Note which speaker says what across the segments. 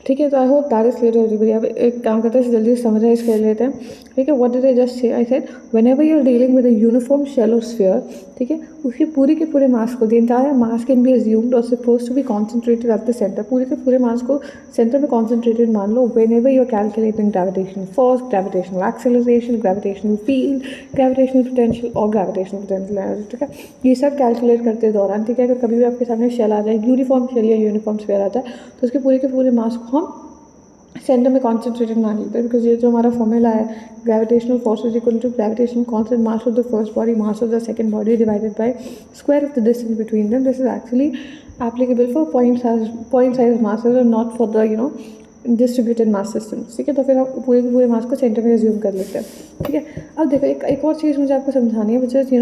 Speaker 1: ठीक है, तो I hope that is clear to everybody. अब एक काम करते हैं, जल्दी समराइज कर लेते हैं। ठीक है, what did I just say? I said whenever you are dealing with a uniform shell और स्फीयर, ठीक है, उसके पूरे के पूरे मास को, the entire mass can be assumed और suppose to be concentrated at the centre. पूरे के पूरे मास को सेंटर में कॉन्सेंट्रेटेड मान लो। Whenever you are calculating gravitational force, gravitational acceleration, gravitational field, gravitational potential और ग्रेविटेशनल पोटेंशियल, ठीक है, ये सब कैलकुलेट करते दौरान, ठीक है, अगर कभी भी आपके सामने शेल आ जाए, यूनिफॉर्म शेल या यूनिफॉर्म स्फीयर आता है, तो उसके पूरे के पूरे मास को हम सेंटर में कॉन्सेंट्रेटेड मान लेते हैं। बिकॉज ये जो हमारा फॉर्मूला है, gravitational force is equal to gravitational constant mass of the first body mass of the second body divided by square of the distance between them. This is actually applicable for point size masses और not for the distributed mass system. ठीक है, तो फिर हम पूरे के पूरे मास को सेंटर में एज्यूम कर लेते हैं। ठीक है, अब देखो एक और चीज़ मुझे आपको समझानी है, which is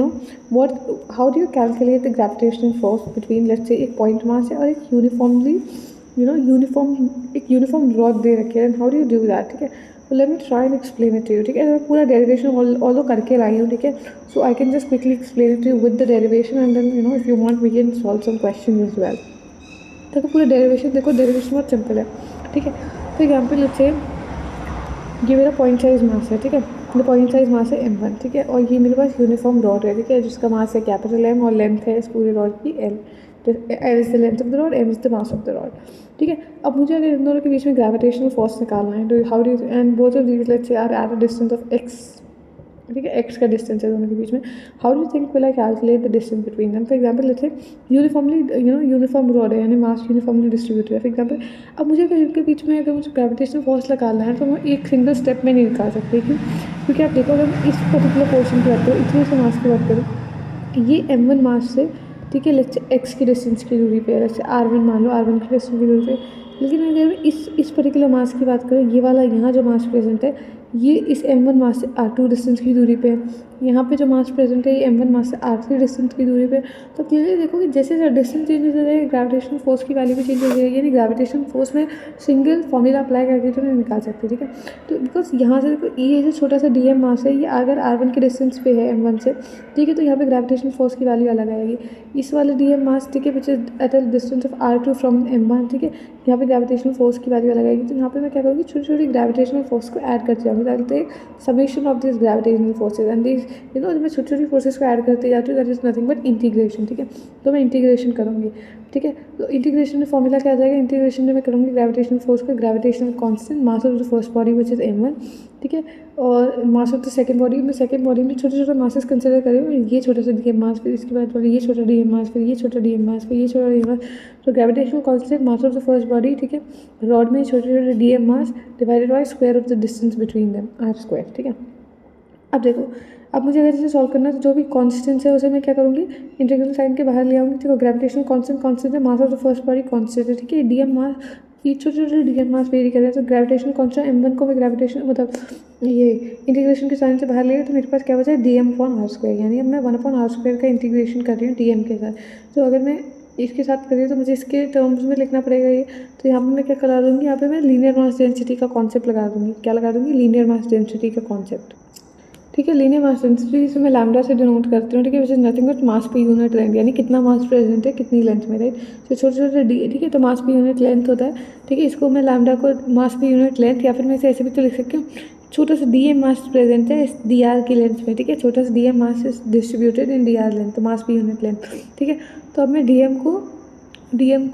Speaker 1: what how do you calculate the gravitational force between let's say एक पॉइंट मास है और एक यूनिफॉर्मली यूनिफॉर्म रॉड दे रखे हैं। How do you do that? ठीक है, तो let me try and explain it to you. ठीक है, मैं पूरा डेरिवेशन ऑल्दो करके लाई हूँ। ठीक है, so I can just quickly explain it to you with the derivation and then if you want we can solve some question as well. देखो पूरा डेरिवेशन, देखो डेरिवेशन बहुत सिंपल है। ठीक है, तो एग्जाम्पल लेट्स से ये मेरा पॉइंट साइज मास है। ठीक है, तो पॉइंट साइज मास है m1। ठीक है, और ये मेरे पास यूनिफॉर्म रॉड है। ठीक है, जिसका मास है कैपिटल M और लेंथ है इस पूरे रॉड की L। L is the length of the rod, M is the mass of the rod. ठीक है, अब मुझे अगर इन दोनों के बीच में ग्रेविटेशनल फोर्स निकालना है, तो how do and both of these let's say are at a distance of x। ठीक है, x का डिस्टेंस है दोनों के बीच में। How do think will I calculate the distance between them? For example let's say uniformly uniform rod है, यानी मास uniformly distributed है। फॉर एग्जाम्पल अब मुझे अगर इनके बीच में अगर मुझे ग्रेविटेशनल फोर्स निकालना है, तो मैं एक सिंगल स्टेप में नहीं निकाल सकती। क्योंकि आप देखो, अगर मैं इस पर्टिकुलर पोर्शन की बात करूँ, इतने से मास की बात करूँ, ये m1 मास से, ठीक है, लेट्स से x की डिस्टेंस की दूरी पे, लेट्स से r1 मान लो, r1 की डिस्टेंस की दूरी पे। लेकिन अगर मैं इस पर्टिकुलर मास की बात करूँ, ये वाला यहाँ जो मास प्रेजेंट है, ये इस m1 मास से r2 डिस्टेंस की दूरी पे है। यहाँ पे जो मास प्रेजेंट है, ये m1 मास से r3 डिस्टेंस की दूरी पे। तो क्लियरली देखो कि जैसे जैसे डिस्टेंस चेंज हो जाएगा, ग्रेविटेशनल फोर्स की वैल्यू भी चेंज हो जाएगी। यानी ग्रेविटेशनल फोर्स में सिंगल फॉर्मूला अप्लाई करके तो नहीं निकाल सकते। ठीक है, तो बिकॉज यहाँ से देखो, ये जो छोटा सा dm मास है, ये अगर r1 के डिस्टेंस पे है m1 से, ठीक है, तो यहाँ पे ग्रेविटेशनल फोर्स की वैल्यू अलग आएगी। इस वाले dm मास, ठीक है, which is eight a distance of r2 from m1, ठीक है, यहाँ पे ग्रेविटेशनल फोर्स की वैल्यू अलग आएगी। तो यहाँ पे मैं क्या करूँगी, छोटी छोटी ग्रेविटेशनल फोर्स को ऐड करते जाऊँगी, ताकि summation of this gravitational forces and this मैं छोटी छोटी फोर्सेज को ऐड करते जाती हूँ। That is nothing but integration. ठीक है, तो मैं इंटीग्रेशन करूँगी। ठीक है, तो इंटीग्रेशन में फॉर्मूला क्या आ जाएगा? इंटीग्रेशन में मैं करूँगी ग्रेविटेशनल फोर्स को gravitational constant mass of the first body which is m1, ठीक है, और मास ऑफ द सेकंड बॉडी में, सेकंड बॉडी में छोटे छोटे मासेस कंसिडर करें। ये छोटा सा dm मास, फिर इसके बाद ये छोटा dm मास, फिर ये छोटा dm मास, फिर ये छोटा dm मास। तो gravitational constant mass of the first body, ठीक है, रॉड में छोटे छोटे dm mass divided by square of the distance between them, r square. ठीक है, अब देखो, अब मुझे अगर इसे सॉल्व करना है, तो जो भी कांस्टेंट्स है उसे मैं क्या करूँगी, इंटीग्रल साइन के बाहर ले आऊँगी। देखो, ग्रेविटेशनल कांस्टेंट है, मास of the first body constant है। ठीक है, dm मास, ये छोटे छोटे dm मास वेरी कर रहे हैं। तो ग्रेविटेशनल कांस्टेंट m1 को मैं ग्रेविटेशन मतलब ये इंटीग्रेशन के साइन से बाहर ले, तो मेरे पास क्या बचा है, dm अपॉन r स्क्वायर। यानी अब मैं 1/r स्क्वायर का इंटीग्रेशन कर रही हूँ dm के साथ। तो अगर मैं इसके साथ कर रही हूँ, तो मुझे इसके टर्म्स में लिखना पड़ेगा ये। तो यहाँ पे मैं क्या करा दूँगी, यहाँ पे मैं लीनियर मास डेंसिटी का कॉन्सेप्ट लगा दूँगी। क्या लगा दूँगी? लीनियर मास डेंसिटी का कॉन्सेप्ट। ठीक है, लीनियर मास डेंसिटी जिसे मैं लैम्डा से डिनोट करती हूँ। ठीक है, which is nothing but mass पे यूनिट लेंथ, यानी कितना मास प्रेजेंट है कितनी लेंथ में, राइट। तो छोटे छोटे डी, ठीक है, तो मास पे यूनिट लेंथ होता है। ठीक है, इसको मैं लैम्डा को मास पे यूनिट लेंथ, या फिर मैं इसे ऐसे भी तो लिख सकती हूँ, छोटा सा dm मास प्रेजेंट है इस dr की लेंथ में। ठीक है, छोटा सा dm mass is distributed in dr length, तो मास पे यूनिट लेंथ। ठीक है, तो अब मैं dm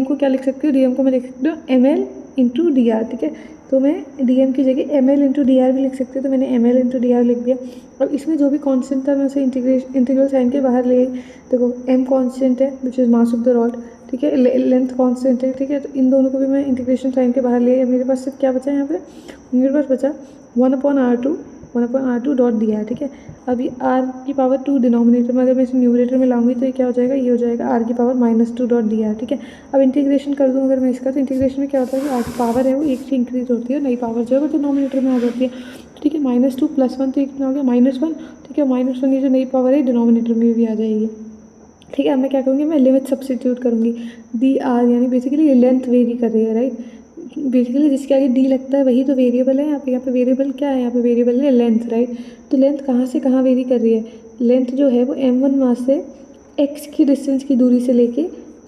Speaker 1: को क्या लिख सकती हूँ, dm को मैं लिख सकती हूँ ml इंटू dr। ठीक है, तो मैं dm की जगह ml इंटू dr भी लिख सकती हूँ। तो मैंने ml इंटू dr लिख दिया। और इसमें जो भी कांस्टेंट था, मैं उसे इंटीग्रल साइन के बाहर ले। देखो, m कांस्टेंट है which is mass of the rod, ठीक है, लेंथ कांस्टेंट है। ठीक है, तो इन दोनों को भी मैं इंटीग्रेशन साइन के बाहर ले। मेरे पास सिर्फ क्या बचा यहाँ पे, मेरे पास बचा 1/r2 डॉट dr। ठीक है, अब ये r की पावर 2 डिनोमिनेटर में, अगर मैं इसे न्यूमरेटर में लाऊंगी, तो ये क्या हो जाएगा, ये हो जाएगा r की पावर -2 डॉट dr। ठीक है, अब इंटीग्रेशन कर दूँ अगर मैं इसका, तो इंटीग्रेशन में क्या होता है कि r की पावर है वो एक से इंक्रीज होती है, नई पावर जो है वो डिनोमिनेटर में आ जाती है। ठीक है, -2 + 1, तो इतना हो गया -1। ठीक है, -1 ये जो नई पावर है डिनोमिनेटर में भी आ जाएगी। ठीक है, अब मैं क्या करूँगी, मैं लिमिट सब्स्टिट्यूट करूँगी। dr यानी बेसिकली ये लेंथ वेरी कर रही है, राइट। बेसिकली जिसके आगे d लगता है वही तो वेरिएबल है। यहाँ पे वेरिएबल क्या है, यहाँ पे वेरिएबल है लेंथ, राइट। तो लेंथ कहाँ से कहाँ वेरी कर रही है, लेंथ जो है वो m1 मास से x की डिस्टेंस की दूरी से लेके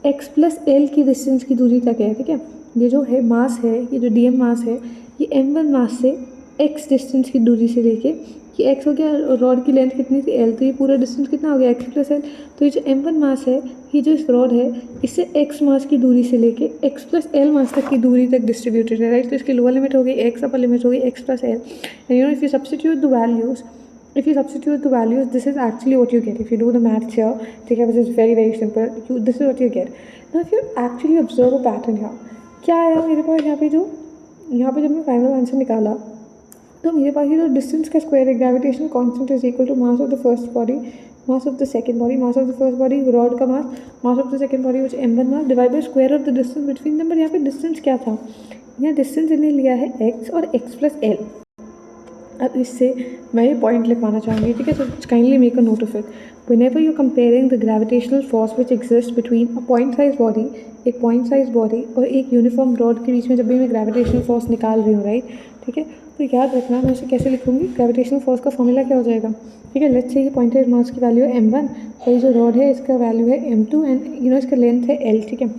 Speaker 1: x + l की डिस्टेंस की दूरी तक है। ठीक है, ये जो है मास है, ये जो डी एम मास है, ये m1 मास से x डिस्टेंस की दूरी से लेके, ये x हो गया, रॉड की लेंथ कितनी थी l, तो ये पूरा डिस्टेंस कितना हो गया x प्लस एल। तो ये जो m1 मास है, ये जो इस रॉड है, इससे x मास की दूरी से लेके x प्लस एल मास तक की दूरी तक डिस्ट्रीब्यूटेड है, राइट। तो इसकी लोअर लिमिट हो गई x, अपर लिमिट हो गई x plus L. And you know if you substitute the values, if you substitute the values, this is actually what you get. If you do the maths here, okay, which is very simple, this is what you get. Now if you actually observe a pattern here, क्या आया मेरे पास यहाँ पे जब मैं final answer निकाला, तो मेरे पास ये जो डिस्टेंस का स्क्वायर है, gravitational constant is equal to mass of the first body, mass of the second body, mass of the first body rod का mass, mass of the second body which m1 mass divide by square of the distance between them. But यहाँ पे distance क्या था, यहाँ distance इन्हें लिया है x और x प्लस एल। अब इससे मैं ये पॉइंट लिखवाना चाहूँगी, ठीक है। So kindly make a note of it. Whenever you comparing the gravitational force which exist between a point size body, एक पॉइंट साइज बॉडी और एक यूनिफॉर्म रॉड के बीच में जब भी मैं ग्रेविटेशनल फोर्स निकाल रही हूँ, राइट, ठीक है, तो याद रखना मैं इसे कैसे लिखूँगी। ग्रेविटेशनल फोर्स का फॉर्मूला क्या हो जाएगा, ठीक है। लेट्स से ये पॉइंटेड मास की वैल्यू है m1 और ये जो रॉड है इसका वैल्यू है m2 एंड इसका लेंथ है l, ठीक है।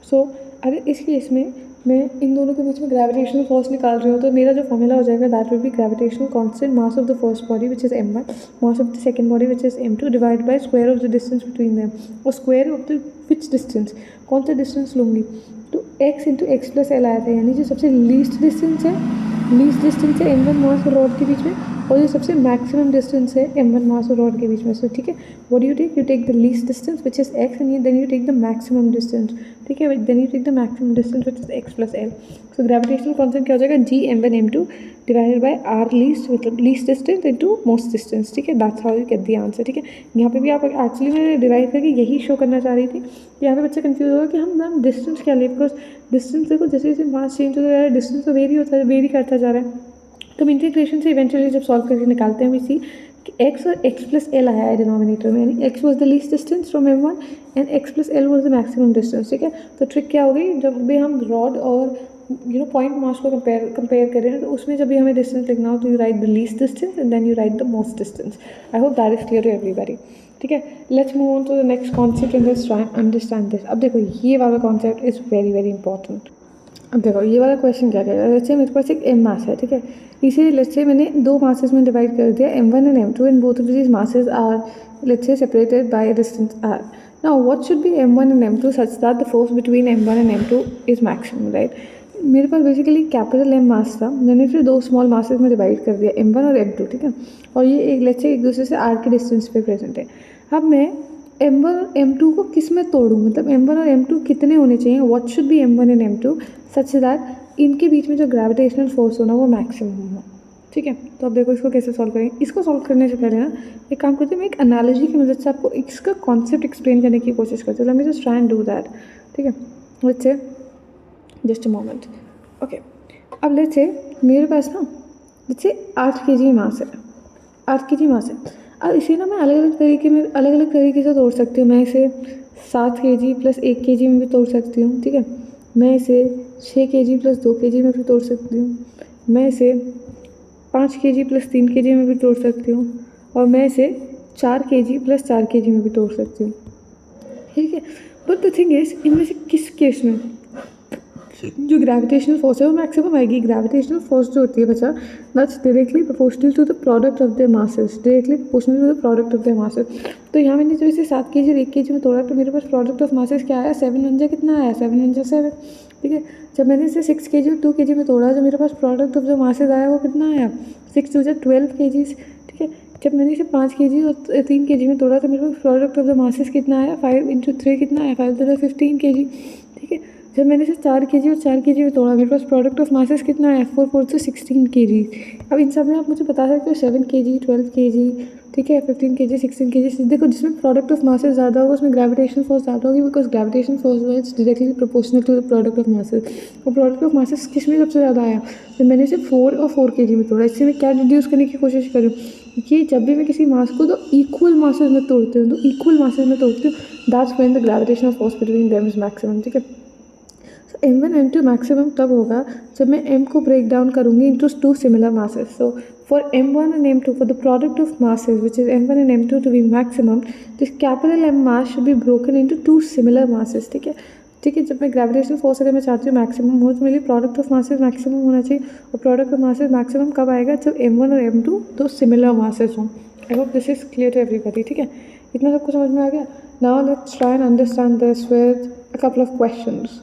Speaker 1: सो अगर इस केस में मैं इन दोनों के बीच में ग्रेविटेशनल फोर्स निकाल रही हूँ, तो मेरा जो फॉर्मूला हो जाएगा that will be gravitational constant mass of the first body which is m1, mass of the second body which is m2 divide by square of the distance between them. और square of the which distance, कौन सा distance लूँगी, तो x into x plus L आया था, यानी जो सबसे लीस्ट डिस्टेंस है m1 मास और रॉड के बीच में, और जो सबसे मैक्सिमम डिस्टेंस है m1 मास और रॉड के बीच में। सो ठीक है, what do you take the least distance which is x and then you take the maximum distance, ठीक है, then you take the maximum distance which is x plus L. So gravitational constant क्या हो जाएगा, g m1 m2 divided by r least, मतलब least distance into most distance, ठीक है। That's how you get the answer, ठीक है। यहाँ पे भी आप एक्चुअली मैं डिराइव करके यही शो करना चाह रही थी। यहाँ पे बच्चा कंफ्यूज होगा कि हम डिस्टेंस क्या ले, बिकॉज डिस्टेंस देखो जैसे जैसे मास चेंज होता जा रहा है डिस्टेंस तो वेरी करता जा रहा है। तो हम इंटीग्रेशन से इवेंचुअली जब सॉल्व करके निकालते हैं, वी सी कि x और x प्लस एल आया है डिनोमिनेटर में, यानी x was the least distance from m1 and x plus L was the maximum distance, ठीक है। तो ट्रिक क्या हो गई, जब भी हम रॉड और पॉइंट मास को कंपेयर कर रहे हैं, तो उसमें जब भी हमें डिस्टेंस लिखना हो तो you write the least distance and then you write the most distance. I hope that is clear to everybody, ठीक है। Let's move on to the next concept and let's try understand this. अब देखो ये वाला concept is very important. अब देखो ये वाला क्वेश्चन क्या कहेगा, लेट्स से मेरे पास एक m मास है, ठीक है। इसे लेट्स से मैंने दो मासेस में डिवाइड कर दिया, m1 and m2, and both of these masses are let's say separated by a distance r। Now what should be m1 and m2 such that the force between m1 and m2 is maximum, right. मेरे पास basically capital M mass था, मैंने फिर दो small masses में divide कर दिया, m1 और m2, ठीक है। और ये एक लेट्स से एक दूसरे से r के डिस्टेंस पे प्रेजेंट है। अब मैं m1 और m2 को किस में तोड़ूँ, मतलब m1 और m2 कितने होने चाहिए, what should be m1 and m2 such that इनके बीच में जो ग्रेविटेशनल फोर्स होना वो मैक्सिमम हो, ठीक है। तो अब देखो इसको कैसे सॉल्व करेंगे। इसको सॉल्व करने से पहले ना एक काम करते हैं, मैं एक एनालॉजी की मदद से आपको इसका कॉन्सेप्ट एक्सप्लेन करने की कोशिश करती हूँ। Late me just try and do that, ठीक है। लेट्स से जस्ट अ मोमेंट, ओके। अब लेट्स से मेरे पास ना लेट्स से 8 kg मास है, 8 kg मास है। अब इसे ना मैं अलग अलग तरीके से तोड़ सकती हूँ। मैं इसे 7 kg प्लस 1 kg में भी तोड़ सकती हूँ, ठीक है। मैं इसे 6 kg प्लस 2 kg में भी तोड़ सकती हूँ। मैं इसे 5 kg प्लस 3 kg में भी तोड़ सकती हूँ, और मैं इसे 4 kg प्लस 4 kg में भी तोड़ सकती हूँ, ठीक है। बट द थिंग इज, इनमें से किस केस में जो ग्रेविटेशनल फोर्स है वो मैक्सिमम आएगी। ग्रेविटेशनल फोर्स जो होती है बच्चा, that's directly proportional to the product of the masses, directly proportional to the product of the masses. तो यहाँ मैंने जब इसे 7 kg और 1 kg में तोड़ा तो मेरे पास प्रोडक्ट ऑफ मासेस क्या आया, 7 1 कितना आया, 7 1 7, ठीक है। जब मैंने इसे 6 kg और 2 kg में तोड़ा, जो मेरे पास प्रोडक्ट ऑफ जो मासेस आया वो कितना आया, 6 2 12 kg, ठीक है। जब मैंने इसे 5 kg और 3 kg में तोड़ा तो मेरे पास प्रोडक्ट ऑफ द मासेस कितना आया, 5 × 3 कितना आया, 5 2 15 kg, ठीक है। जब मैंने इसे 4 kg और 4 kg में तोड़ा, मेरे पास प्रोडक्ट ऑफ मासेस कितना आया, 4 4 से 16 kg। अब इन सब में आप मुझे बता सकते हो 7 kg 12 kg, ठीक है, 15 kg 16 kg। देखो जिसमें प्रोडक्ट ऑफ मासेस ज़्यादा होगा उसमें ग्रेविटेशनल फोर्स ज़्यादा होगी, because gravitational force is directly proportional to the product of masses. और प्रोडक्ट ऑफ मासेस किस में सबसे ज़्यादा आया, तो मैंने इसे 4 और 4 kg में तोड़ा। इससे मैं क्या डिड्यूस करने की कोशिश करूँ कि जब भी मैं किसी मास को तो इक्वल मासेस में तोड़ती हूँ, that's when the gravitational force between them is maximum, ठीक है। m1 m2 मैक्सिमम तब होगा जब मैं m को ब्रेक डाउन करूँगी into 2 similar masses. So for m1 and m2, for the product of masses which is m1 and m2 to be maximum, this capital M mass should be broken into 2 similar masses, ठीक है। ठीक है। जब मैं gravitational force अगर मैं चाहती हूँ मैक्सिमम हो, तो मेरे लिए प्रोडक्ट ऑफ मासेस मैक्सिमम होना चाहिए, और प्रोडक्ट ऑफ मासेस मैक्सिमम कब आएगा, जब m1 और m2 दो सिमिलर मासेस हों। I hope this is clear to everybody, ठीक है। इतना सबको समझ में आ गया। Now let's try and understand this with a couple of questions,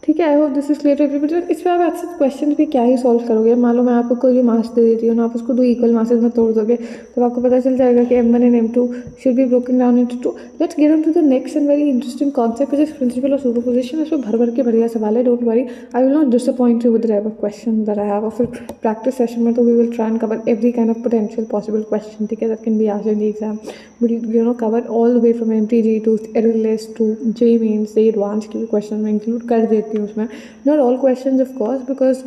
Speaker 1: ठीक है। I hope this is clear to everybody. इस पर आप ऐसे क्वेश्चन भी क्या ही सॉल्व करोगे, मान लो मैं आपको कोई मास दे देती हूँ ना, आप उसको दो इक्वल मासेस में तोड़ दोगे, तो आपको पता चल जाएगा कि m1 and m2 should be broken down into two. Let's get on to the next and very interesting concept which is principle of superposition. इसमें भर भर के बढ़िया सवाल है, don't worry, I will not disappoint you with the type of question that I have. और फिर practice session में तो we will try and cover every kind of potential possible question, ठीक है, that can be asked in the exam. Will you know cover all the way from MTG to errorless to JEE mains, JEE advance की question मैं include कर देती हूँ उसमें। Not all questions of course, because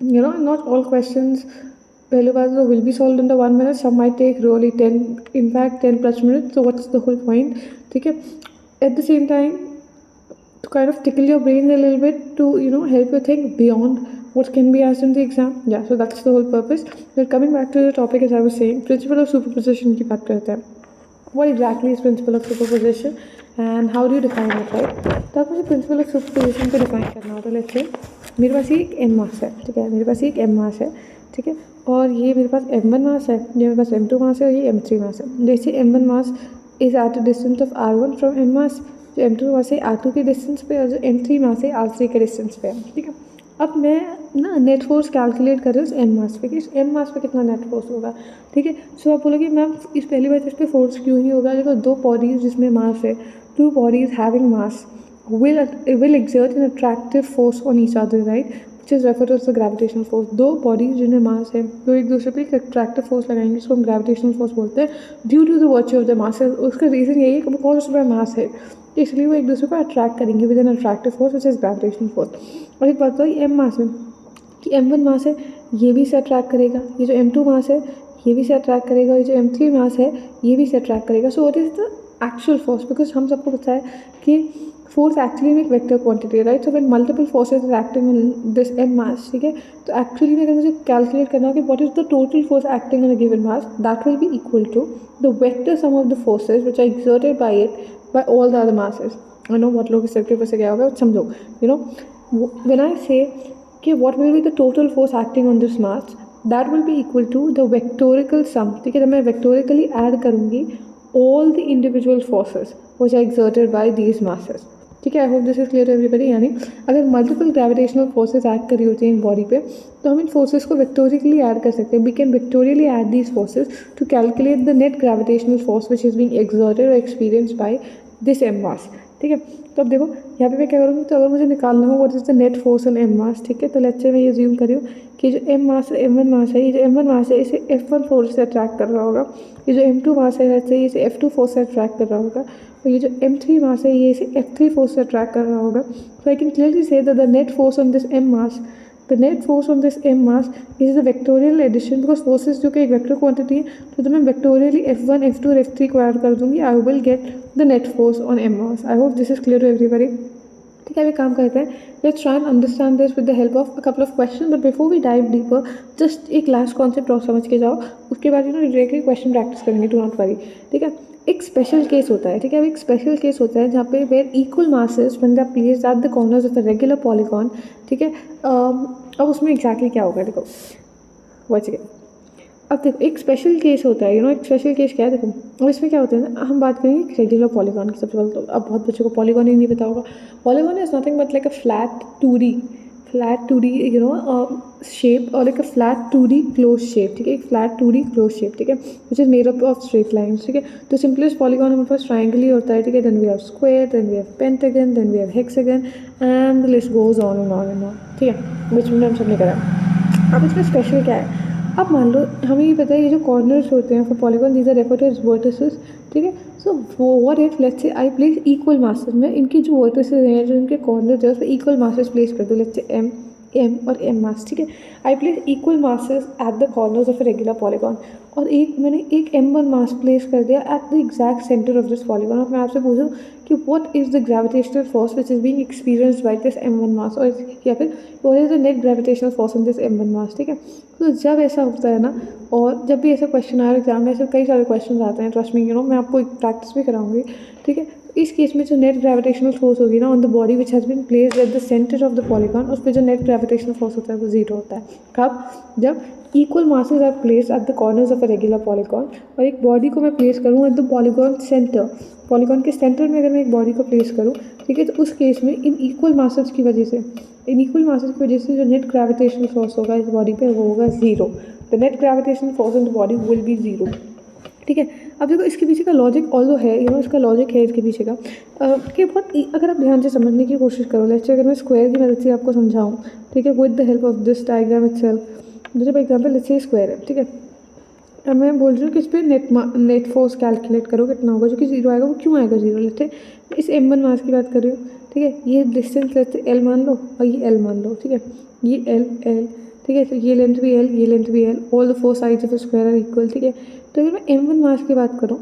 Speaker 1: you know not all questions पहले बार तो will be solved in the 1 minute, some might take really 10, in fact 10 plus minutes, so what's the whole point, ठीक है। at the same time to kind of tickle your brain a little bit, to you know help you think beyond what can be asked in the exam, yeah, so that's the whole purpose. But coming back to the topic, as I was saying, principle of superposition की बात करते हैं। What exactly is principle of superposition and how do you define it, right? तो आप मुझे principle of superposition को define करना हो तो let's say मेरे पास ये एक m मास है, ठीक है, मेरे पास ये एक m मास है, ठीक है, और ये मेरे पास m1 मास है, ये मेरे पास m2 मास है, और ये m3 मास है। जैसे m1 mass is eight a distance of r1 from m मास, जो m2 मास है r2 के डिस्टेंस पे, और जो m3 मास है r3 के डिस्टेंस पे है, ठीक है। अब मैं ना नेट फोर्स कैलकुलेट कर रही हूँ इस m मास पे कि इस m मास पे कितना नेट फोर्स होगा, ठीक है। सो आप बोलोगे मैम इस पहली बात इस पर फोर्स क्यों नहीं होगा, देखो दो बॉडीज जिसमें मास है, two bodies having mass will exert an attractive force on each other, right, which is referred to as the gravitational force। दो बॉडीज जिन्हें मास है तो एक दूसरे पे एक अट्रैक्टिव फोर्स लगाएंगे, जिसको हम ग्रेविटेशनल फोर्स बोलते हैं, due to the virtue of the mass. उसका रीज़न यही है कि बिकॉज उसमें मास है, तो इसलिए वो एक दूसरे को अट्रैक्ट करेंगे with an attractive force which is gravitational force. और एक बात तो m मास है कि m1 मास है, ये भी से अट्रैक्ट करेगा, ये जो m2 मास है ये भी से अट्रैक्ट करेगा, ये जो m3 मास है ये भी से अट्रैक्ट करेगा। So what is the actual force, because हम सबको पता है कि फोर्स एक्चुअली में एक वेक्टर क्वांटिटी है, right. So when multiple forces are acting on this m mass, ठीक है, तो एक्चुअली में अगर मुझे कैलकुलेट करना हो कि what is the total force acting on a given mass, that will be equal to the vector sum of the forces which are exerted by it by all the other masses. I know बहुत लोग इस circuit पर से गया होगा, समझो, you know when I से कि what will be the total force acting on this mass, that will be equal to the vectorical sum, ठीक है। जब मैं vectorically add करूँगी all the individual forces which are exerted by these masses, ठीक है। I hope this is clear to everybody. यानी अगर multiple gravitational forces add करी होती हैं बॉडी पे, तो हम इन फोर्सेज को वेक्टोरिकली ऐड कर सकते हैं। We can vectorially add these forces to calculate the net gravitational force which is being exerted और experience by this m mass, ठीक है। तो अब देखो यहाँ पे मैं क्या करूँगी, तो अगर मुझे निकालना हो what is the net force on m mass, ठीक है, तो लेट्स से मैं ये ज्यूम कर रही हूँ कि जो m मास m1 मास है, ये जो m1 मास है इसे f1 फोर्स से अट्रैक्ट कर रहा होगा, ये जो m2 मास है लेट्स से इसे f2 फोर्स से अट्रैक्ट कर रहा होगा, और ये जो m3 मास है ये इसे f3 फोर्स से अट्रैक्ट कर रहा होगा। So I can clearly say that the net force on this m mass, the net force on this m mass is the vectorial addition, because forces जो कि एक वेक्टर क्वांटिटी है, तो जब मैं वेक्टोरियली f1 f2 और f3 को add कर दूंगी, I will get the net force on m mass। I hope this is clear to everybody, ठीक है। अभी काम करते हैं, let's try and understand this with the help of a couple of question, but before we dive deeper just एक last concept और समझ के जाओ, उसके बाद you know directly question practice करेंगे, डू नॉट वरी, ठीक है। एक स्पेशल केस होता है, ठीक है, एक स्पेशल केस होता है जहाँ पे where equal masses when they are placed at the corners of a regular polygon, ठीक है। अब उसमें एग्जैक्टली क्या होगा, देखो बच गए। अब देखो एक स्पेशल केस होता है, यू नो एक स्पेशल केस क्या है, देखो अब इसमें क्या होता है ना, हम बात करेंगे रेगुलर पॉलीगॉन की सबसे पहले। तो अब बहुत बच्चों को पॉलीगॉन ही नहीं पता होगा। Polygon is nothing but like a flat 2D you know shape, और like a flat 2D close shape, ठीक है, एक फ्लैट 2D क्लोज शेप, ठीक है, which is made up of straight lines, ठीक है। तो सिंपलेस्ट पॉलीगॉन हमारे पास ट्राइंगल ही होता है, ठीक है। Then we have square, then we have pentagon, then we have hexagon and the list goes on and on and on, ठीक है, विच में हम सब ने करा। अब इसमें स्पेशल क्या है, अब मान लो हमें ये पता है ये जो कॉर्नर्स होते हैं for polygon these are referred to as vertices, ठीक है। So what if let's say I place equal masses में इनकी जो वर्टिसेस हैं, जो इनके कॉर्नर्स हैं, उस पर इक्वल मासेस प्लेस कर दो, लेट्स से m और m मास, ठीक है। I place equal masses eight the corners of a regular polygon, और मैंने एक m1 मास प्लेस कर दिया at the exact centre of this polygon. और मैं आपसे पूछूं कि what is the gravitational force which is being experienced by this m1 मास, और या फिर what is the net gravitational force on this m1 मास, ठीक है। तो जब ऐसा होता है ना, और जब भी ऐसा क्वेश्चन आया एग्जाम में, ऐसे कई सारे क्वेश्चन आते हैं, ट्रस्ट मी, यू नो मैं आपको एक प्रैक्टिस भी कराऊंगी, ठीक है। इस केस में जो नेट ग्रेविटेशनल फोर्स होगी ना on the body which has been placed at the centre of the polygon, उस पर जो नेट ग्रेविटेशनल फोर्स होता है वो जीरो होता है। कब? जब equal masses are placed at the corners of a regular polygon, और एक बॉडी को मैं प्लेस करूँ at the polygon centre, polygon के सेंटर में अगर मैं एक बॉडी को प्लेस करूँ, ठीक है, तो उस केस में इन इक्वल मासेज की वजह से जो नेट ग्रेविटेशनल फोर्स होगा इस बॉडी पे वो होगा zero. The net gravitational force in the body will be zero. ठीक है, अब देखो इसके पीछे का लॉजिक ऑल्दो है, इसका लॉजिक है इसके पीछे का कि बहुत अगर आप ध्यान से समझने की कोशिश करो, लेट्स से अगर मैं स्क्वायर की मदद से आपको समझाऊँ, ठीक है, with the help of this diagram itself. जैसे for example let's say square है, ठीक है, अब मैं बोल रही हूँ कि इस पर नेट फोर्स कैलकुलेट करो कितना होगा, जो कि जीरो आएगा। वो क्यों आएगा जीरो? लेते मैं इस m1 मास की बात कर रही हूँ, ठीक है, ये डिस्टेंस लेते l मान लो और ये l मान लो, ठीक है, ये l, ठीक है, तो ये लेंथ भी l, ये लेंथ भी l, all the four sides of square are equal. ठीक है, तो अगर मैं m1 मास की बात करूँ,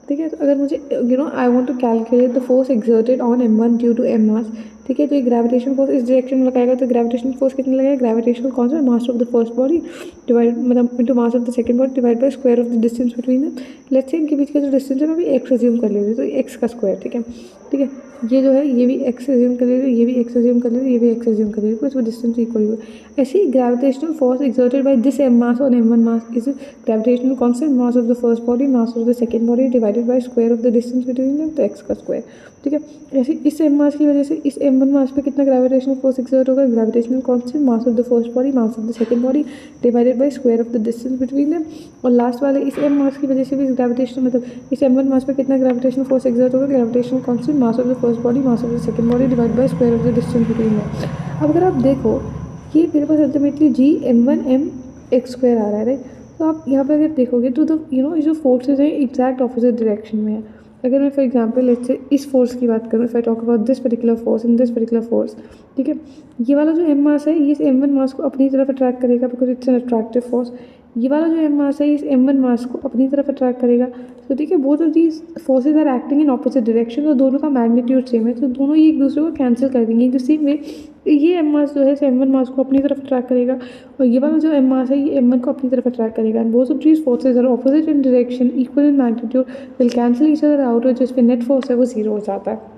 Speaker 1: ठीक है, तो अगर मुझे I want to calculate the force exerted on m1 due to m mass, ठीक है, तो ये ग्रेविटेशन फोर्स इस डायरेक्शन में लगाएगा, तो ग्रेविटेशनल फोर्स कितना लगेगा? Gravitational constant mass of the first body divide मतलब into mass of the second body divide by square of the distance between them. Let's say इनके बीच का जो डिस्टेंस है मैं भी x अज्यूम कर ले रही हूँ, तो x का स्क्वायर, ठीक है, ठीक है, ये जो है ये भी x अज्यूम कर ले रही हूँ, ये भी x अज्यूम कर ले रही हूँ, ये भी x अज्यूम कर ले रही हूँ, तो डिस्टेंस इक्वल हुआ। ऐसे ही gravitational force exerted by this m mass on m1 mass is gravitational constant mass of the first body mass of the second body divided by square of the distance between them, तो x का square. ठीक है, ऐसे इस m मास की वजह से इस m1 मास पे कितना ग्रेविटेशनल फोर्स एक्सर्ट होगा? Gravitational constant mass of the first body mass of the second body divided by square of the distance between them. और लास्ट वाले इस m मास की वजह से भी ग्रेविटेशनल मतलब इस m1 मास पे कितना ग्रेविटेशनल फोर्स एक्सर्ट होगा? Gravitational constant mass of the first body mass of the second body divide by square of the distance between them. अब अगर आप देखो कि मेरे पास ultimately g m1 m x square आ रहा है, राइट, तो आप यहाँ पे अगर देखोगे तो ये जो फोर्सेज हैं एग्जैक्ट ऑपोजिट डायरेक्शन में है। अगर मैं फॉर एग्जांपल लेट्स से इस फोर्स की बात करूँ, if I talk about this particular force in this particular force, ठीक है, ये वाला जो m मास है ये इस m1 मास को अपनी तरफ अट्रैक्ट करेगा because it's an attractive force. ये वाला जो m मास है इस m1 मास को अपनी तरफ अट्रैक्ट करेगा। तो ठीक है, both of these forces are acting in opposite direction, तो दोनों का मैग्नीट्यूड सेम है, तो दोनों ही एक दूसरे को कैंसिल कर देंगे। इन द सेम वे ये m मास जो है m1 मास को अपनी तरफ अट्रैक्ट करेगा और ये वाला जो m मास है ये m1 को अपनी तरफ अट्रैक्ट करेगा। And both of these forces are opposite in direction, equal in magnitude, will cancel each other out और जो इसमें नेट फोर्स है वो जीरो हो जाता है।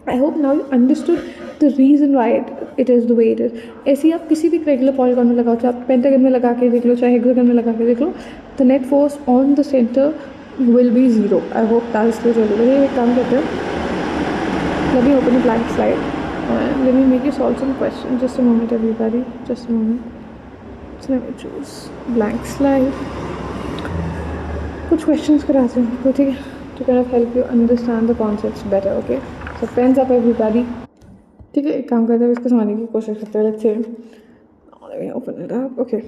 Speaker 1: I hope now you understood the reason why it is the way it is. ऐसे ही आप किसी भी रेगुलर पॉलीगॉन में लगाओ, चाहे आप पेंटागन में लगा के देख लो, चाहे हेक्सागन में लगा के देख लो, the net force on the centre will be zero. I hope that is clear. ये एक काम करते हैं, let me open a blank slide and let me make you solve some questions. Just a moment everybody, just a moment. So let me choose blank slide. कुछ questions कराते हैं आपको, ठीक है, to kind of help you understand the concepts better. Okay, so pens up everybody. ठीक है, एक काम करते हैं, इसको समझने की कोशिश करते हैं। let's say let me open it up. Okay,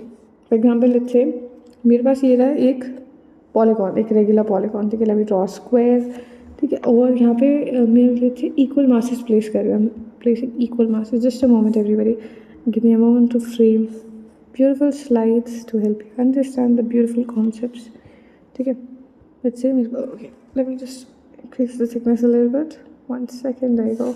Speaker 1: for example let's say मेरे पास ये रहा एक पॉलीगॉन, एक रेगुलर पॉलीगॉन, ठीक है, let me draw a square, ठीक है, और यहाँ पे मेरे लिए इक्वल मासेस प्लेस कर रहे हैं, placing equal masses. Just a moment everybody, give me a moment to frame beautiful slides to help you understand the beautiful concepts. ठीक है, let's say okay, let me just increase the thickness a little bit, 1 second, there you go.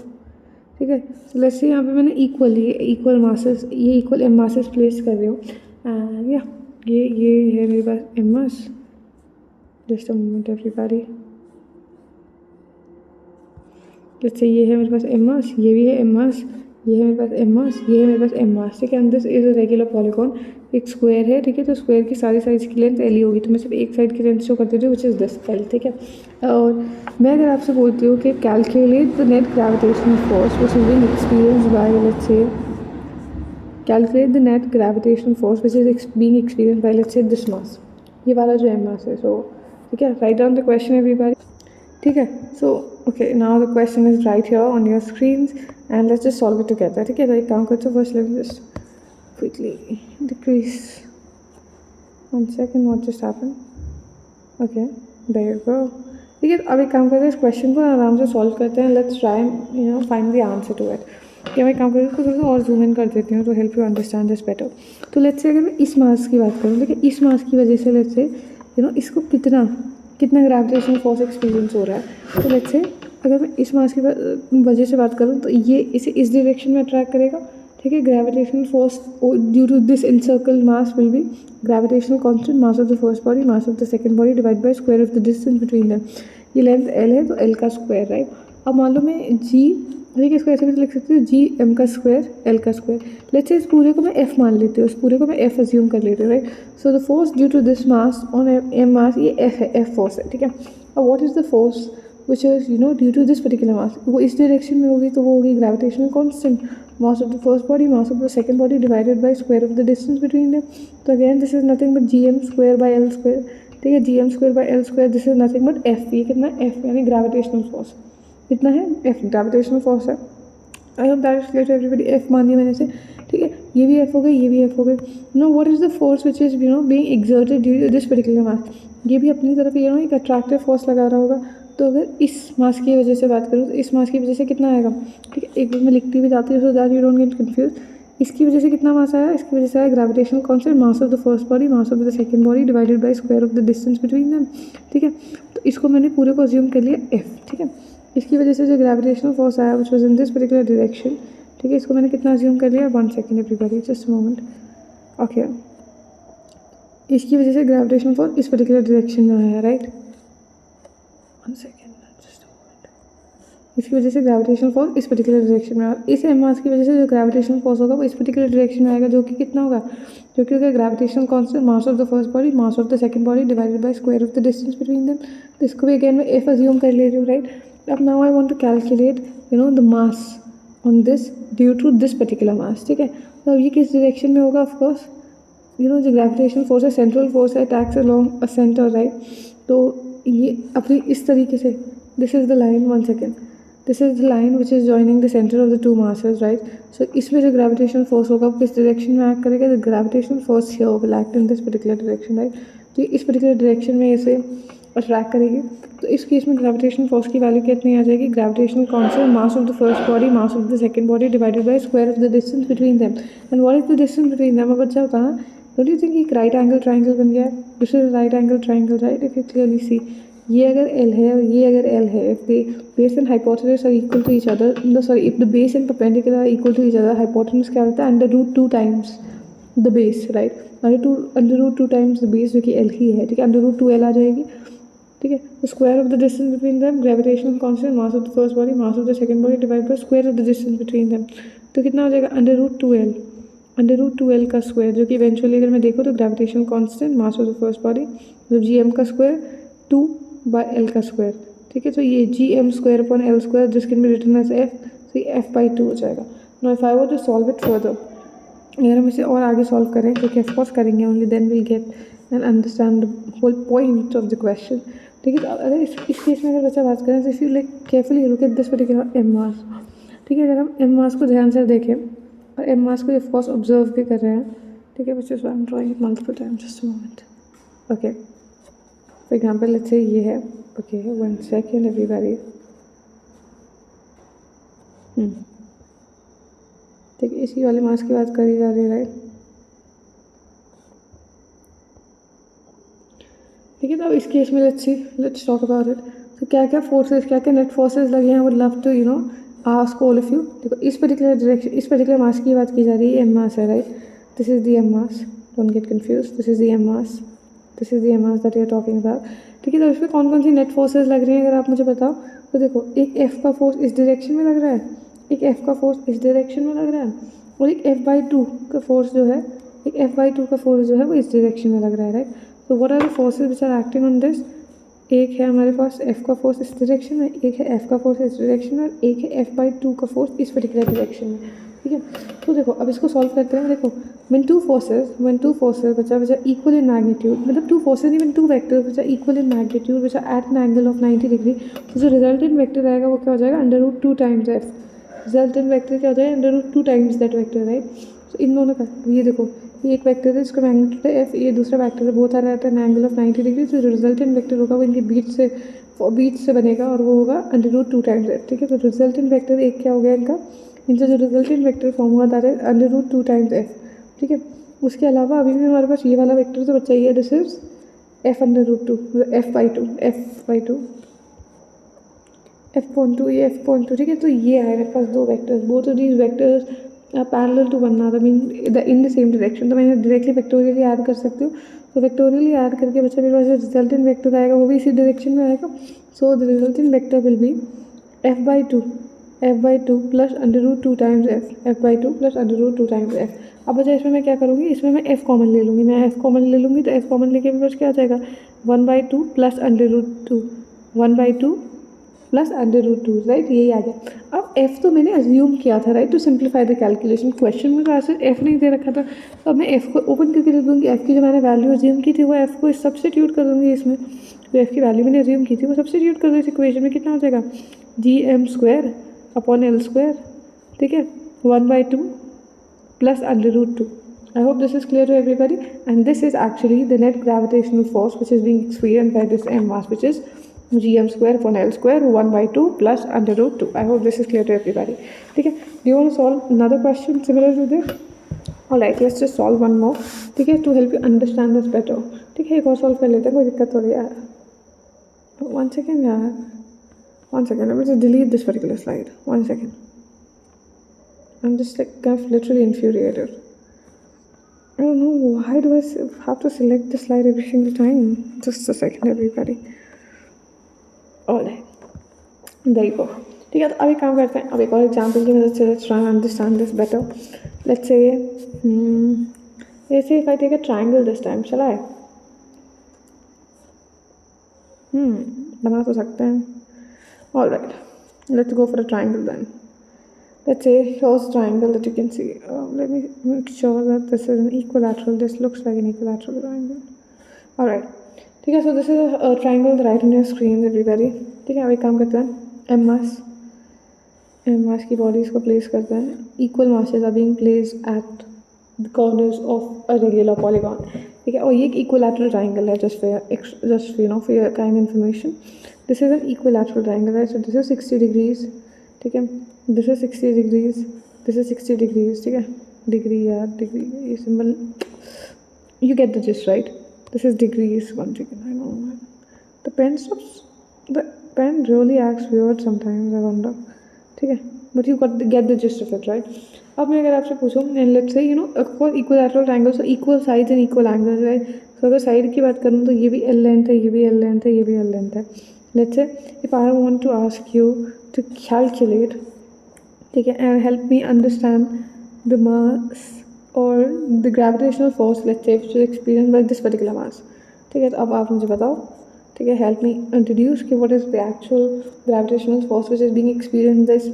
Speaker 1: ठीक है, so let's say यहाँ पे मैंने equal masses, ये equal m masses place कर रही हूँ एंड या ये है मेरे पास m mass. Just a moment everybody, जैसे ये है मेरे पास m मास, ये भी है m मास, ये है मेरे पास m मास, ये है मेरे पास m मास। ठीक है, and this is a regular polygon, एक स्क्वायर है, ठीक है, तो स्क्वायर की सारी साइड्स की लेंथ l ही होगी, तो मैं सिर्फ एक साइड की लेंथ शो कर देती हूँ विच इज़ दिस l। ठीक है, और मैं अगर आपसे बोलती हूँ कि calculate the net gravitational force which is being experienced bye, let's say calculate the net gravitational force which is being experienced bye, let's say this mass, ये वाला जो m मास है। सो ठीक है, write down the question everybody. ठीक है, सो okay, now the question is right here on your screens and let's just solve it together. ठीक है, तो एक काम करते हो, first let me just quickly decrease, 1 second, what just happened? Okay, there you go. ठीक है, अब एक काम करते हैं, इस क्वेश्चन को आराम से सॉल्व करते हैं, let's try find the answer to it. कि मैं काम करती हूँ, थोड़ा सा और जूम इन कर देती हूँ तो help you understand this better. तो लेट्स से अगर मैं इस मास की बात करूँ, देखिए इस मास की वजह से लेट्स से इसको कितना ग्रेविटेशनल फोर्स एक्सपीरियंस हो रहा है। तो लेट्स से अगर मैं इस मास की वजह से बात करूँ तो ये इसे इस डायरेक्शन में अट्रैक्ट करेगा। ठीक है, gravitational force due to this incircle mass will be gravitational constant mass of the first body mass of the second body divide by square of the distance between them. ये length l है तो l का square, right. अब मान लो मैं जी, ठीक है, इसको ऐसे भी लिख सकती हूँ जी एम का स्क्वायर एल का स्क्वायर। लेट्स से इस पूरे को मैं एफ मान लेती हूँ, इस पूरे को मैं एफ अज्यूम कर लेती हूँ, right. So the force due to this mass on M mass, ये एफ है, एफ फोर्स है, ठीक है। अब what is the force which is due to this particular mass, वो इस डायरेक्शन में होगी तो वो होगी gravitational constant, mass of the first body mass of the second body divided by square of the distance between them. तो again this is nothing but ji M square by L square, ठीक है। G M square by L square, this is nothing but F, ये कितना F यानी gravitational force कितना है, F gravitational force है। I hope that is clear to everybody. F मान दिया मैंने से, ठीक है, ये भी एफ हो गई, ये भी एफ हो गई। No what is the force which is being exerted due to this particular mass, ये भी अपनी तरफ एक अट्रैक्टिव फोर्स लगा रहा होगा। तो अगर इस मास की वजह से बात करूँ तो इस मास की वजह से कितना आएगा, ठीक है, एक बार मैं लिखती भी जाती हूँ so that you don't get confuse. इसकी वजह से कितना मास आया, इसकी वजह से आया gravitational constant mass of the first body mass of the second body divided by square of the distance between them, ठीक है। तो इसको मैंने पूरे को अज्यूम कर लिया एफ, ठीक है। इसकी वजह से जो ग्रेविटेशनल फोर्स आया which was in this particular direction, ठीक है, इसको मैंने कितना अज्यूम कर लिया, 1 second everybody, just moment, okay. इसकी वजह से ग्रेविटेशनल फोर्स इस पर्टिकुलर डायरेक्शन में आया, राइट, 1 सेकेंड, इसकी वजह से ग्रेविटेशनल फोर्स इस पर्टिकुलर डायरेक्शन में आया। इस एम मास की वजह से जो ग्रेविटेशनल फोर्स होगा वो इस पर्टिकुलर डायरेक्शन में आएगा, जो कि कितना होगा, जो कि होगा gravitational constant mass of the first body mass of the second body divided by square of the distance between them. तो इसको भी अगेन मैं एफ अज्यूम कर ले रही हूँ, राइट। अब now I want to calculate the mass on this due to this particular mass, ठीक है। तो अब ये किस डायरेक्शन में होगा, ऑफकोर्स जो ग्रेविटेशनल फोर्स है सेंट्रल फोर्स है, टैक्स अलोंग अ सेंटर, राइट। तो ये अपनी इस तरीके से, this is the line, 1 second, this is the line which is joining the centre of the two masses, right. So इसमें जो ग्रेविटेशनल फोर्स होगा वो किस डायरेक्शन में एक्ट करेगा, the gravitational force here will act in this particular direction, right. तो इस particular direction में इसे अट्रैक्ट करेगी। तो इस केस में ग्रेविटेशनल फोर्स की वैल्यू कितनी आ जाएगी, gravitational constant mass of the first body mass of the second body divided by square of the distance between them. And what is the distance between them, अब अच्छा होता है ना, don't you think एक right angle triangle बन गया, this is right angle triangle, right. If you clearly see, ये अगर L है और ये अगर L है, if the base and hypotenuse are equal to each other, no sorry, if the base and perpendicular are equal to each other, hypotenuse क्या होता है, under root 2 times the base, right. Under root 2 times the base जो कि L ही है, ठीक है, under root 2L आ जाएगी, ठीक है। तो square of the distance between them, gravitational constant mass of the first body mass of the second body divide by square of the distance between them. तो कितना हो जाएगा, अंडर रूट 2L का square, जो कि इवेंचुअली अगर मैं देखूँ तो gravitational constant mass of the first body मतलब GM का स्क्वायर 2 बाय L का स्क्वायर, ठीक है। तो ये GM square upon L square this can be written as F, तो ये F/2 हो जाएगा। Now if I want to solve it further, अगर हम इसे और आगे सॉल्व करें, जो कि ऑफकोर्स करेंगे, only then will get and understand the whole point of the question, ठीक है। तो अगर इस केस में अगर बच्चा बात करें तो if you like carefully look at this particular M mass, ठीक है। अगर हम एम मास को ध्यान से देखें और एम मास को ऑफकोर्स ऑब्जर्व भी कर रहे हैं, ठीक है, which is why I am drawing it multiple times, just a moment, okay. For example let's say ये है, ओके, 1 सेकेंड एवरीबॉडी, ठीक है, इसी वाले मास की बात करी जा रही है, राइट, ठीक है। तो अब इस केस में लेट्स टॉक अबाउट इट। तो क्या क्या फोर्सेस, क्या क्या नेट फोर्सेस लगे हैं, would love to ask all of you. देखो इस पर्टिकुलर डायरेक्शन, इस पर्टिकुलर मास की बात की जा रही है, एम मास है, right. This is the M mass, don't get confuse, this is the M mass, this is the M mass that you are talking about, ठीक है। तो इसमें कौन कौन सी नेट फोर्सेस लग रही हैं अगर आप मुझे बताओ। तो देखो एक एफ का फोर्स इस डायरेक्शन में लग रहा है, एक एफ का फोर्स इस डायरेक्शन में लग रहा है, और एक F/2 का फोर्स जो है, एक F/2 का फोर्स जो है वो इस डायरेक्शन में लग रहा है, राइट। तो what are the forces which are acting on this, एक है हमारे पास F का फोर्स इस डायरेक्शन में, एक है F का फोर्स इस डायरेक्शन में, एक है F/2 का फोर्स इस पर्टिकुलर डायरेक्शन में, ठीक है। तो देखो अब इसको सॉल्व करते हैं। देखो when two forces which are equal in magnitude, मतलब two forces even two vectors which are equal in magnitude which are at an angle of 90 degree, तो जो रिजल्टेंट वेक्टर आएगा वो क्या हो जाएगा, √2 टाइम्स F। रिजल्टेंट वेक्टर क्या हो जाएगा, √2 टाइम्स दैट वेक्टर, राइट। तो इन दोनों का ये देखो, ये एक वेक्टर है इसका मैग्नीट्यूड है F, ये दूसरा वेक्टर है, both are at an angle of 90 degree. तो जो रिजल्टेंट वेक्टर होगा वो इनके बीच से बनेगा और वो होगा √2 टाइम्स F, ठीक है। तो रिजल्टेंट वेक्टर एक क्या हो गया इनका, इनका जो रिजल्टेंट वेक्टर फॉर्म हुआ था √2 टाइम्स F, ठीक है। उसके अलावा अभी भी हमारे पास ये वाला वेक्टर तो बच्चा ये, this is F/2 F/2 F/2 ये F/2, ठीक है। तो ये है मेरे पास दो vectors, both of these vectors parallel to one another, mean in the same direction. तो मैं डायरेक्टली वेक्टोरियली ऐड कर सकती हूँ। तो वेक्टोरियली ऐड करके बच्चा मेरे पास जो रिजल्टेंट वेक्टर आएगा वो भी इसी डायरेक्शन में आएगा। So the resultant vector will be f/2 plus √2 times f/2 plus √2 times f। अब बचा इसमें मैं क्या करूँगी, इसमें मैं f कॉमन ले लूँगी, मैं f कॉमन ले लूँगी तो f कॉमन लेके मेरे पास क्या आ जाएगा 1/2 प्लस √2 1/2 प्लस √2 राइट, यही आ गया। अब f तो मैंने अज्यूम किया था right, to simplify the calculation. Question में तो ऐसे f नहीं दे रखा था, तो अब मैं f को ओपन करके लिख दूँगी। f की जो मैंने वैल्यू अज्यूम की थी वो f को सब्स्टिट्यूट कर दूँगी इसमें, जो f की वैल्यू मैंने अज्यूम की थी वो सब्स्टिट्यूट कर दो इस इक्वेशन में। कितना हो जाएगा gm² अपॉन l², ठीक है, 1/2 plus √2। I hope this is clear to everybody, and this is actually the net gravitational force which is being experienced by this m mass, which is gm² upon l² 1/2 plus √2। I hope this is clear to everybody. ठीक है, do you want to solve another question similar to this? Alright, let's just solve one more, ठीक है, to help you understand this better। ठीक है, एक और solve कर लेते हैं, कोई दिक्कत थोड़ी यार। One second यार, one second, let me just delete this particular slide, one second। I'm just like kind of literally infuriated. I don't know, why do I have to select the slide every single time? Just a second everybody। Alright, there you go। ठीक है, तो अभी काम करते हैं, अब एक और एग्जाम्पल की मदद से let's try and understand this better। Let's say let's say if I take a triangle this time, shall I? बना तो सकते हैं। Alright, let's go for a triangle then। Let's say here's a triangle that you can see। Let me make sure that this is an equilateral. This looks like an equilateral triangle। Alright, ठीक है, so this is a triangle right on your screen everybody। ठीक है, अभी काम करते हैं। m mass की bodies को प्लेस करते हैं। Equal masses are being placed at the corners of a regular polygon। ठीक है, और ये एक equilateral triangle है, just for your kind information। This is an equilateral triangle, right? So this is 60 degrees, ठीक है, this is 60 degrees, this is 60 degrees, ठीक है, डिग्री यार, डिग्री ये symbol, you get the gist right? This is degrees, one second, I know the pen really acts weird sometimes, I wonder, ठीक है, but you get the gist of it right? अब मैं अगर आपसे पूछूँ, and let's say for equilateral triangles, so equal sides and equal angles, right? So अगर side की बात करूँ तो ये भी L लेंथ है, ये भी L लेंथ है, ये भी L लेंथ है। Let's say if I want to ask you to calculate, ठीक है, and help me understand the mass or the gravitational force, let's say, which is experienced by this particular mass, ठीक है, तो अब आप मुझे बताओ, ठीक है, help me introduce कि what is the actual gravitational force which is being experienced this।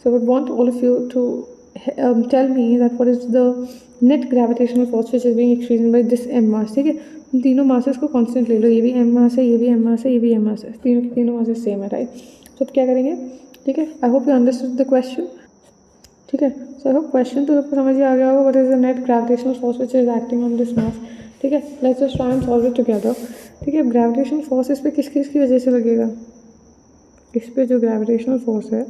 Speaker 1: So I would want all of you to tell me that what is the net gravitational force which is being experienced by this m mass। ठीक है, तीनों masses को constant ले लो, ये भी m mass है, ये भी m mass है, ये भी m mass है, तीनों के तीनों masses सेम है राइट। तो अब क्या करेंगे, ठीक है, I hope you understood the question. ठीक है, सो आई होप क्वेश्चन तो आपको समझ ही आ गया होगा, what is the net gravitational force which is acting on this mass. ठीक है, let's just try and solve it together. ठीक है, ग्रेविटेशनल फोर्स इस पे किस किस की वजह से लगेगा, इस पे जो ग्रेविटेशनल फोर्स है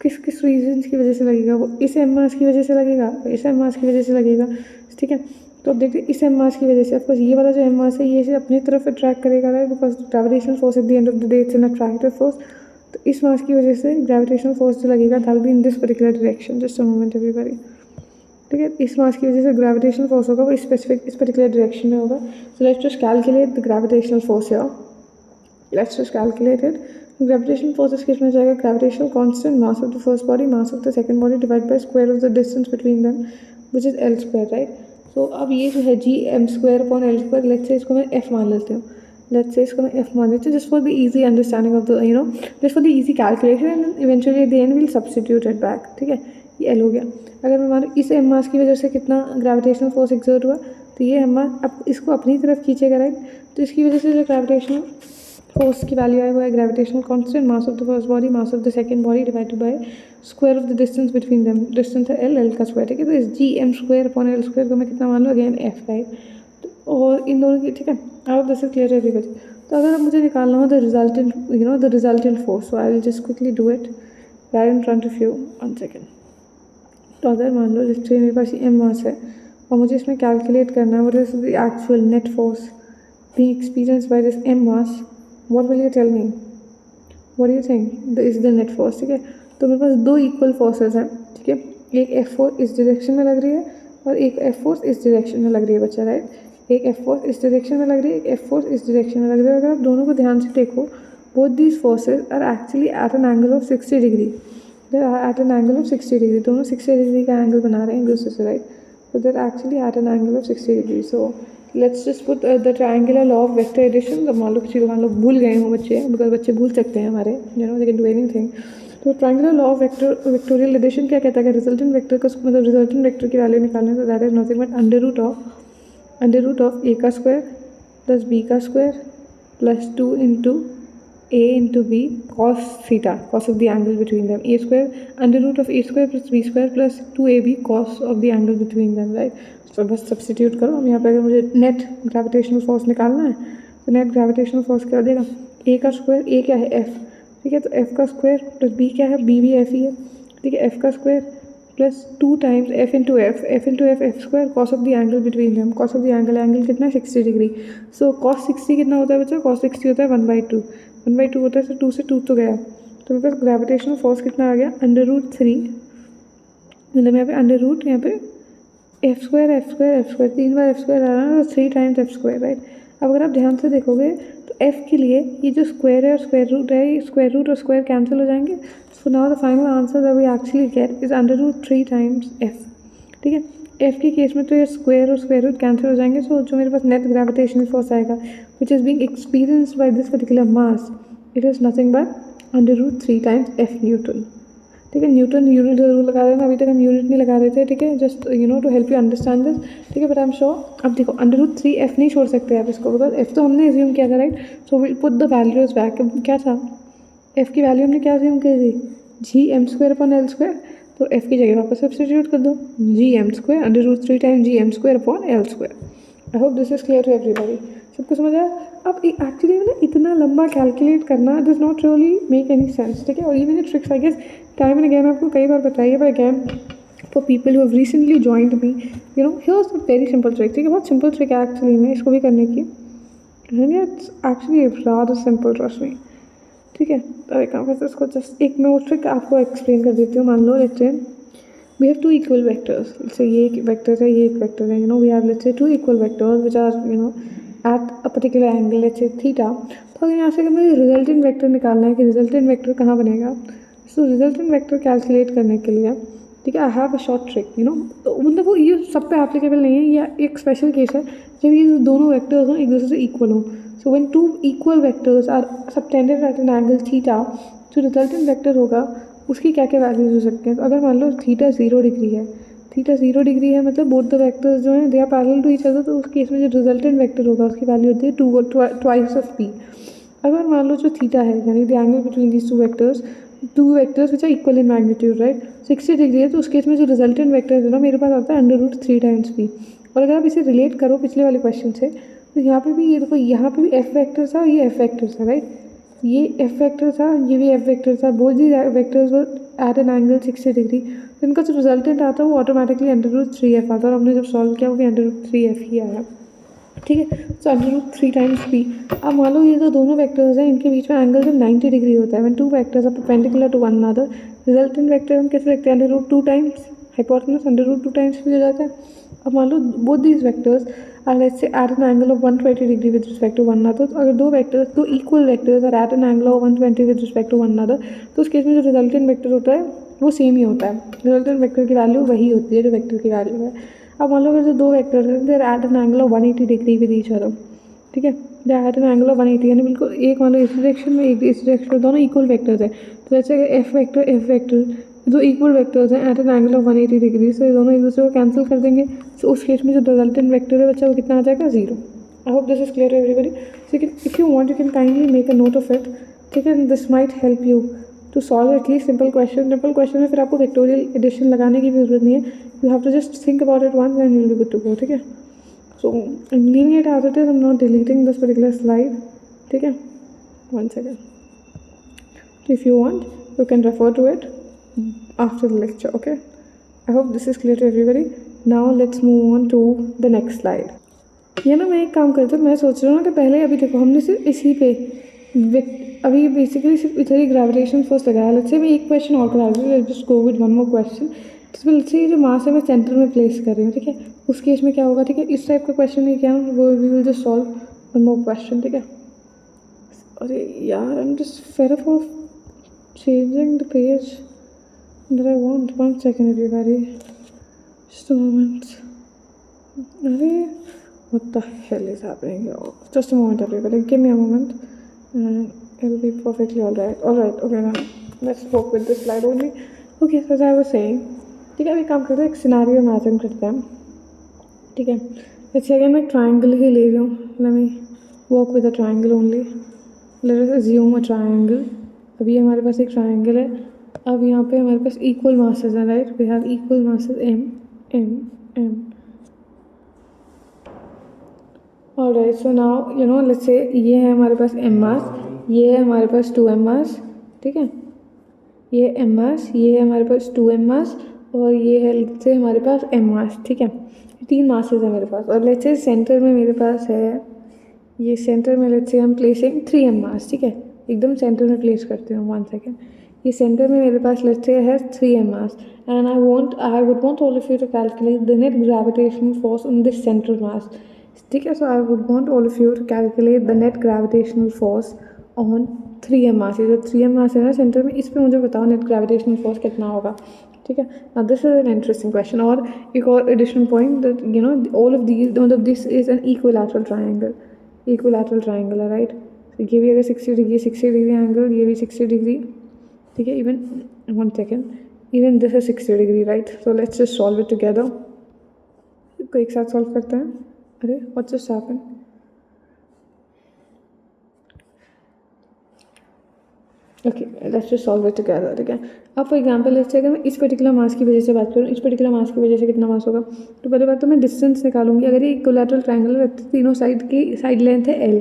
Speaker 1: किस किस रीजन्स की वजह से लगेगा, वो इस एम मास की वजह से लगेगा, इस एम मास की वजह से लगेगा। ठीक है, तो अब देखिए इस एम मास की वजह से ऑफकोर्स ये वाला जो एम मास है ये इसे अपनी तरफ अट्रैक्ट करेगा right, because gravitational force at the end of the day it's an attractive force. तो इस मास की वजह से ग्रेविटेशनल फोर्स जो लगेगा that will be in this particular direction. Just a moment everybody. ठीक है, इस मास की वजह से ग्रेविटेशनल फोर्स होगा वो इस पर्टिकुलर डायरेक्शन में होगा। So let's just calculate the gravitational force here. Let's just calculate it. Gravitational force is किसमें जाएगा, gravitational constant mass of the first body mass of the second body divided by square of the distance between them which is L square right। so अब ये जो है g m square upon L square, let's say इसको मैं f मान लेती हूँ, let's say इसको मैं f मान लेती हूँ just for the easy understanding of the just for the easy calculation and eventually at the end we'll substitute it back। ठीक है, ये L हो गया। अगर मैं मान इस m मास की वजह से कितना ग्रेविटेशनल फोर्स एक्सर्ट हुआ, तो ये m मास अब इसको अपनी तरफ खींचेगा राइट, तो इसकी वजह से जो ग्रेविटेशनल फोर्स की वैल्यू है वो है gravitational constant mass of the first body mass of the second body divided by square of the distance between them. Distance है एल, एल का स्क्वायर। ठीक है, तो इस G M square upon L square को मैं कितना मान लो अगेन एफ राइट, और इन दोनों की ठीक है अब दिस इज क्लियर एवरीबॉडी। तो अगर अब मुझे निकालना हो the resultant the resultant force, so I will just quickly do it right in front of you, one second. तो अगर मान लो जिससे मेरे पास एम मास है और मुझे इसमें कैलकुलेट करना है what is the actual net force being experienced by this M mass, what will you tell me, what do you think is the net force। ठीक है, तो मेरे पास दो इक्वल फोर्सेस हैं। ठीक है, एक एफ फोर्स इस डायरेक्शन में लग रही है और एक एफ फोर्स इस डायरेक्शन में लग रही है बच्चा राइट। एक एफ फोर्स इस डायरेक्शन में लग रही है, एक एफ फोर्स इस डायरेक्शन में लग रही है। अगर आप दोनों को ध्यान से देखो both these forces are actually at an angle of 60 degree. They are at an angle of 60 degree. दोनों 60 degree का angle बना रहे हैं एक दूसरे से, right? So they're actually at an angle of 60 degree. So let's just put the triangular law of vector addition. अब मान लो किसी मान लो भूल गए हो बच्चे, because बच्चे भूल सकते हैं हमारे, you know, they can do anything. तो triangular law of vectorial addition क्या कहता है कि रिजल्टेंट वेक्टर का मतलब रिजल्टेंट वेक्टर की वैल्यू निकालने, तो that is nothing but under root of A का स्क्वायर प्लस बी का square plus 2 into a into b cos theta, cos of the angle between them. A square under root of a square plus b square plus 2ab cos of the angle between them, right? तो बस substitute करो. हम यहाँ पे अगर मुझे net gravitational force निकालना है तो नेट ग्रेविटेशनल फोर्स क्या देगा, a का स्क्वायर, a क्या है f, ठीक है, तो f का स्क्वायर प्लस b क्या है, b भी f ही है, ठीक है, f का square plus 2 times f into F square cos of the angle between them. Cos of the angle कितना है 60 डिग्री. सो कॉस 60 कितना होता है बच्चा, कॉस 60 होता है 1/2 होता है. तो 2 से 2 तो गया, तो मेरे पास ग्रेविटेशनल फोर्स कितना आ गया, अंडर रूट 3, मतलब यहाँ पे अंडर रूट, यहाँ पे एफ स्क्वायर 3 बार एफ स्क्वायर आ रहा है, तो 3 टाइम्स एफ स्क्वायर, राइट. अब अगर आप ध्यान से देखोगे तो एफ के लिए ये जो स्क्वायर है और स्क्वायर रूट है, ये स्क्वायर रूट और स्क्वायर कैंसिल हो जाएंगे. So now the final answer that we actually get is under root 3 times F. ठीक है, एफ के केस में तो ये स्क्वायर और स्क्वायर रूट कैंसिल हो जाएंगे. सो जो मेरे पास नेट ग्रेविटेशनल फोर्स आएगा which is being experienced by this particular mass, it is nothing but under root 3 times F newton. ठीक है, न्यूटन यूनिट जरूर लगा देना, अभी तक हम यूनिट नहीं लगा रहे थे. ठीक है, just you know to help you understand this. ठीक है, बट आई एम श्योर. अब देखो अंडर रूट 3 एफ नहीं छोड़ सकते आप इसको, बिकॉज एफ तो हमने एज्यूम किया था, right. So will put the values back. क्या था एफ की वैल्यू हमने क्या एज्यूम की थी, G M square upon L square. तो एफ की जगह वापस सब्स्टिट्यूट कर दो, G M square under root 3 time G M square upon L square. I hope this is clear to everybody. सबको समझ आया. अब एक्चुअली ना इतना लंबा कैलकुलेट करना does not really make any sense. ठीक है, और even tricks I guess time and again आपको कई बार बताइए, but again for people who have recently joined me, you know here's a very simple trick. ठीक है, बहुत सिंपल ट्रिक है एक्चुअली में इसको भी करने की, and it's actually rather simple, trust me. ठीक है, तो एक काम करते हैं, इसको जस्ट एक मैं वो ट्रिक आपको एक्सप्लेन कर देती हूँ. मान लो let's say we have two equal vectors. Let's say ये एक वेक्टर है, ये एक वेक्टर है, you know we have let's say two equal vectors which are you know at a particular angle, let's say theta. तो अगर यहाँ से अगर मुझे रिजल्टेंट वेक्टर निकालना है कि रिजल्टेंट वेक्टर कहाँ बनेगा, सो रिजल्टेंट वेक्टर कैलकुलेट करने के लिए, ठीक है, I have a short trick, you know. तो मतलब वो ये सब पे एप्लीकेबल नहीं है, या एक स्पेशल केस है जब ये दोनों वेक्टर्स हों एक दूसरे से इक्वल हों. So when two equal vectors are subtended at an angle theta, जो रिजल्टेंट वेक्टर होगा उसकी क्या क्या वैल्यूज हो सकते हैं. तो अगर मान लो थीटा 0 डिग्री है, थीटा 0 डिग्री है, मतलब बोथ द वेक्टर्स जो हैं they are parallel to each other, तो उस केस में जो रिजल्टेंट वेक्टर होगा उसकी वैल्यू होती है ट्वाइस ऑफ पी. अगर मान लो जो थीटा है यानी the angle between these two vectors which are equal in magnitude, right, 60 degree है, तो उस केस में जो रिजल्टेंट वेक्टर है ना मेरे पास आता है अंडर रूट 3 टाइम्स पी. और अगर आप इसे रिलेट करो पिछले वाले क्वेश्चन से, तो यहाँ पे भी ये देखो, यहाँ पे भी एफ वेक्टर था, ये एफ वेक्टर था, राइट, ये एफ वेक्टर था, ये भी एफ वेक्टर था. Both the vectors were at an angle 60 degree. तो इनका जो रिजल्टेंट आता है वो ऑटोमेटिकली अंडर रूट 3 एफ आता है, और हमने जब सॉल्व किया वो भी अंडर रूट 3 एफ ही आया. ठीक है, so under root 3 times P. अब मान लो ये जो दोनों वेक्टर्स हैं इनके बीच में एंगल जब 90 डिग्री होता है, when two vectors are perpendicular to one another, resultant vector हम कैसे लिखते हैं, under root 2 times hypotenuse, under root 2 times भी हो जाता है. अब मान लो both these vectors are let's say at an angle of 120 degree with respect to one another. तो अगर दो equal vectors are at an angle of 120 with respect to one another, तो उस केस में जो रिजल्टेंट वेक्टर होता है वो सेम ही होता है. रिजल्टेंट वेक्टर की वैल्यू वही होती है जो वेक्टर की वैल्यू है. अब मान लो अगर जो दो वेक्टर्स हैं they are at an angle of 180 degree with each other. ठीक है, they are at an angle of 180, यानी बिल्कुल एक मान लो इस डायरेक्शन में एक इस डायरेक्शन में, दोनों इक्वल वेक्टर्स हैं. तो जैसे एफ वेक्टर दो इक्वल वेक्टर्स हैं at an angle of 180 degree, so ये दोनों एक दूसरे को कैंसिल कर देंगे. सो उस केस में जो रिजल्टेंट वेक्टर है बच्चा वो कितना आ जाएगा, 0. I hope this is clear to everybody. So if you want you can kindly make a note of it. ठीक है, this might help you to solve at least simple question में फिर आपको वेक्टोरियल एडिशन लगाने की भी जरूरत नहीं है. You have to just think about it once and you will be good to go. ठीक है, so I'm leaving it as it is. I'm not deleting this particular slide. ठीक है, 1 second. If you want, you can refer to it after the lecture. Okay, I hope this is clear to everybody. Now let's move on to the next slide. ये ना मैं एक काम करती हूँ, मैं सोच रहा हूँ ना कि पहले अभी देखो हमने सिर्फ इसी पे अभी बेसिकली सिर्फ इधर ही ग्रेविटेशन फोर्स लगाया. लेट्स से मैं एक क्वेश्चन और करा दूँ, let's just go with one more question. तो लेट्स से जो मास है मैं सेंटर में प्लेस कर रही हूँ. ठीक है, उस केस में क्या होगा, ठीक है, इस टाइप का क्वेश्चन नहीं, क्या वो we will just solve one more question. ठीक है, अरे यार, I'm just fed up of changing the page that I want. 1 second, everybody. Just a moment. Arey, what the hell is happening here? Just a moment, everybody. Give me a moment, and it'll be perfectly alright. Alright, okay, now let's work with this slide only. Okay, so as I was saying, ठीक है, अभी काम करते हैं, एक scenario imagine करते हैं. ठीक है, जैसे अगर मैं ट्राइंगल ही ले रही हूँ, let me work with a triangle only. Let us assume a triangle. अभी हमारे पास एक ट्राइंगल है. अब यहाँ पे हमारे पास इक्वल मासेस हैं, right? We have equal masses m m m. Alright, so now you know, let's say ये है हमारे पास m मास, ये है हमारे पास 2m मास. ठीक है, ये m मास, ये है हमारे पास 2m मास, और ये है लेट्स से हमारे पास m मास. ठीक है, 3 मासेस है मेरे पास. और लेट्स से सेंटर में मेरे पास है, ये सेंटर में लेट्स से हम प्लेसिंग 3m मास. ठीक है, एकदम सेंटर में प्लेस करते हैं. 1 सेकेंड. ये सेंटर में मेरे पास लेट्स से है 3m mass, and I would want all of you to calculate the net gravitational force on this central mass. ठीक है, so I would want all of you to calculate the net gravitational force on 3m mass. ये जो 3m मास है ना centre में, इस पर मुझे बताओ नेट ग्रेविटेशनल फोर्स कितना होगा. ठीक है, now this is an interesting question. और एक और additional point that you know, all of these, मतलब this is an equilateral triangle. Equilateral triangle है, राइट? ये भी अगर 60 डिग्री एंगल, ये भी 60 डिग्री. ठीक है, even 1 second, even this is 60 degree, right? So let's just solve it together. को एक साथ सॉल्व करते हैं. अरे what's just happened? Okay, let's just solve it together. ठीक है, अब फॉर एग्जांपल लेट्स से अगर मैं इस पर्टिकुलर मास की वजह से बात करूँ, इस पर्टिकुलर मास की वजह से कितना मास होगा, तो पहले बात तो मैं डिस्टेंस निकालूंगी. अगर ये इक्विलैटरल ट्रायंगल है तो तीनों साइड की साइड लेंथ है l.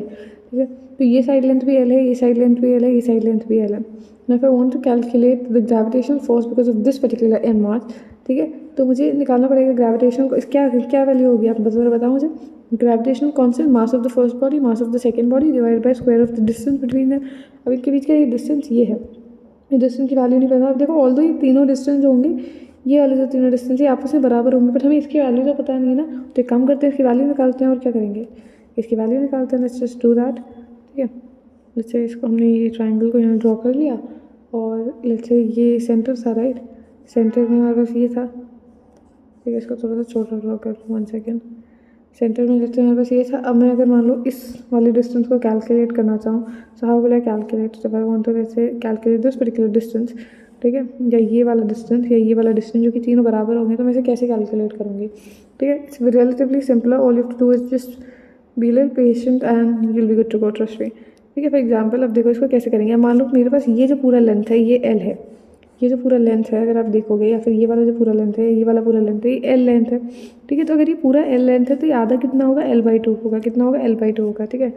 Speaker 1: ठीक है, तो ये साइड लेंथ भी l है, ये साइड लेंथ भी l है, ये साइड लेंथ भी l है. Now if I want to calculate the gravitational force because of this particular m mass, ठीक है, तो मुझे निकालना पड़ेगा ग्रेविटेशन को. क्या वैल्यू होगी आप बताओ मुझे. Gravitational constant, mass of the first body, mass of the second body divided by square of the distance between them. अब इनके बीच का ये डिस्टेंस ये है, ये डिस्टेंस की वैल्यू नहीं पता. अब देखो, ऑल्दो ये तीनों डिस्टेंस जो होंगे, ये वाले जो तीनों डिस्टेंस ये आपस में बराबर होंगे, बट हमें इसकी वैल्यू तो पता नहीं है ना. तो एक काम करते हैं, इसकी वैल्यू निकालते हैं. और क्या करेंगे, इसकी वैल्यू निकालते हैं. Let's just do that. ठीक है, लेट्स से इसको हमने ये ट्राइंगल को यहाँ ड्रॉ कर लिया, और लेट्स से ये सेंटर था, राइट? सेंटर में हमारे पास ये था. ठीक है, इसको थोड़ा सा छोटा ड्रॉ कर लूँ. 1 सेकेंड. सेंटर में लेट्स से हमारे पास ये था. अब मैं अगर मान लो इस वाले डिस्टेंस को कैलकुलेट करना चाहूँ, so how will I calculate? So I want to let's say calculate this particular distance. ठीक है, या ये वाला डिस्टेंस या ये वाला डिस्टेंस, जो कि तीनों बराबर होंगे, तो मैं इसे कैसे कैलकुलेट करूँगी? ठीक है, it's relatively simple. All you have to do is just be little patient and you will be good to go, trust me. ठीक है, फॉर एग्जाम्पल अब देखो इसको कैसे करेंगे. मान लो मेरे पास ये जो पूरा लेंथ है ये l है. ये जो पूरा लेंथ है अगर आप देखोगे, या फिर ये वाला जो पूरा लेंथ है, ये वाला पूरा लेंथ है, ये l लेंथ है. ठीक है, तो अगर ये पूरा l लेंथ है तो ये आधा कितना होगा, l/2 होगा. कितना होगा, l/2 होगा. ठीक है,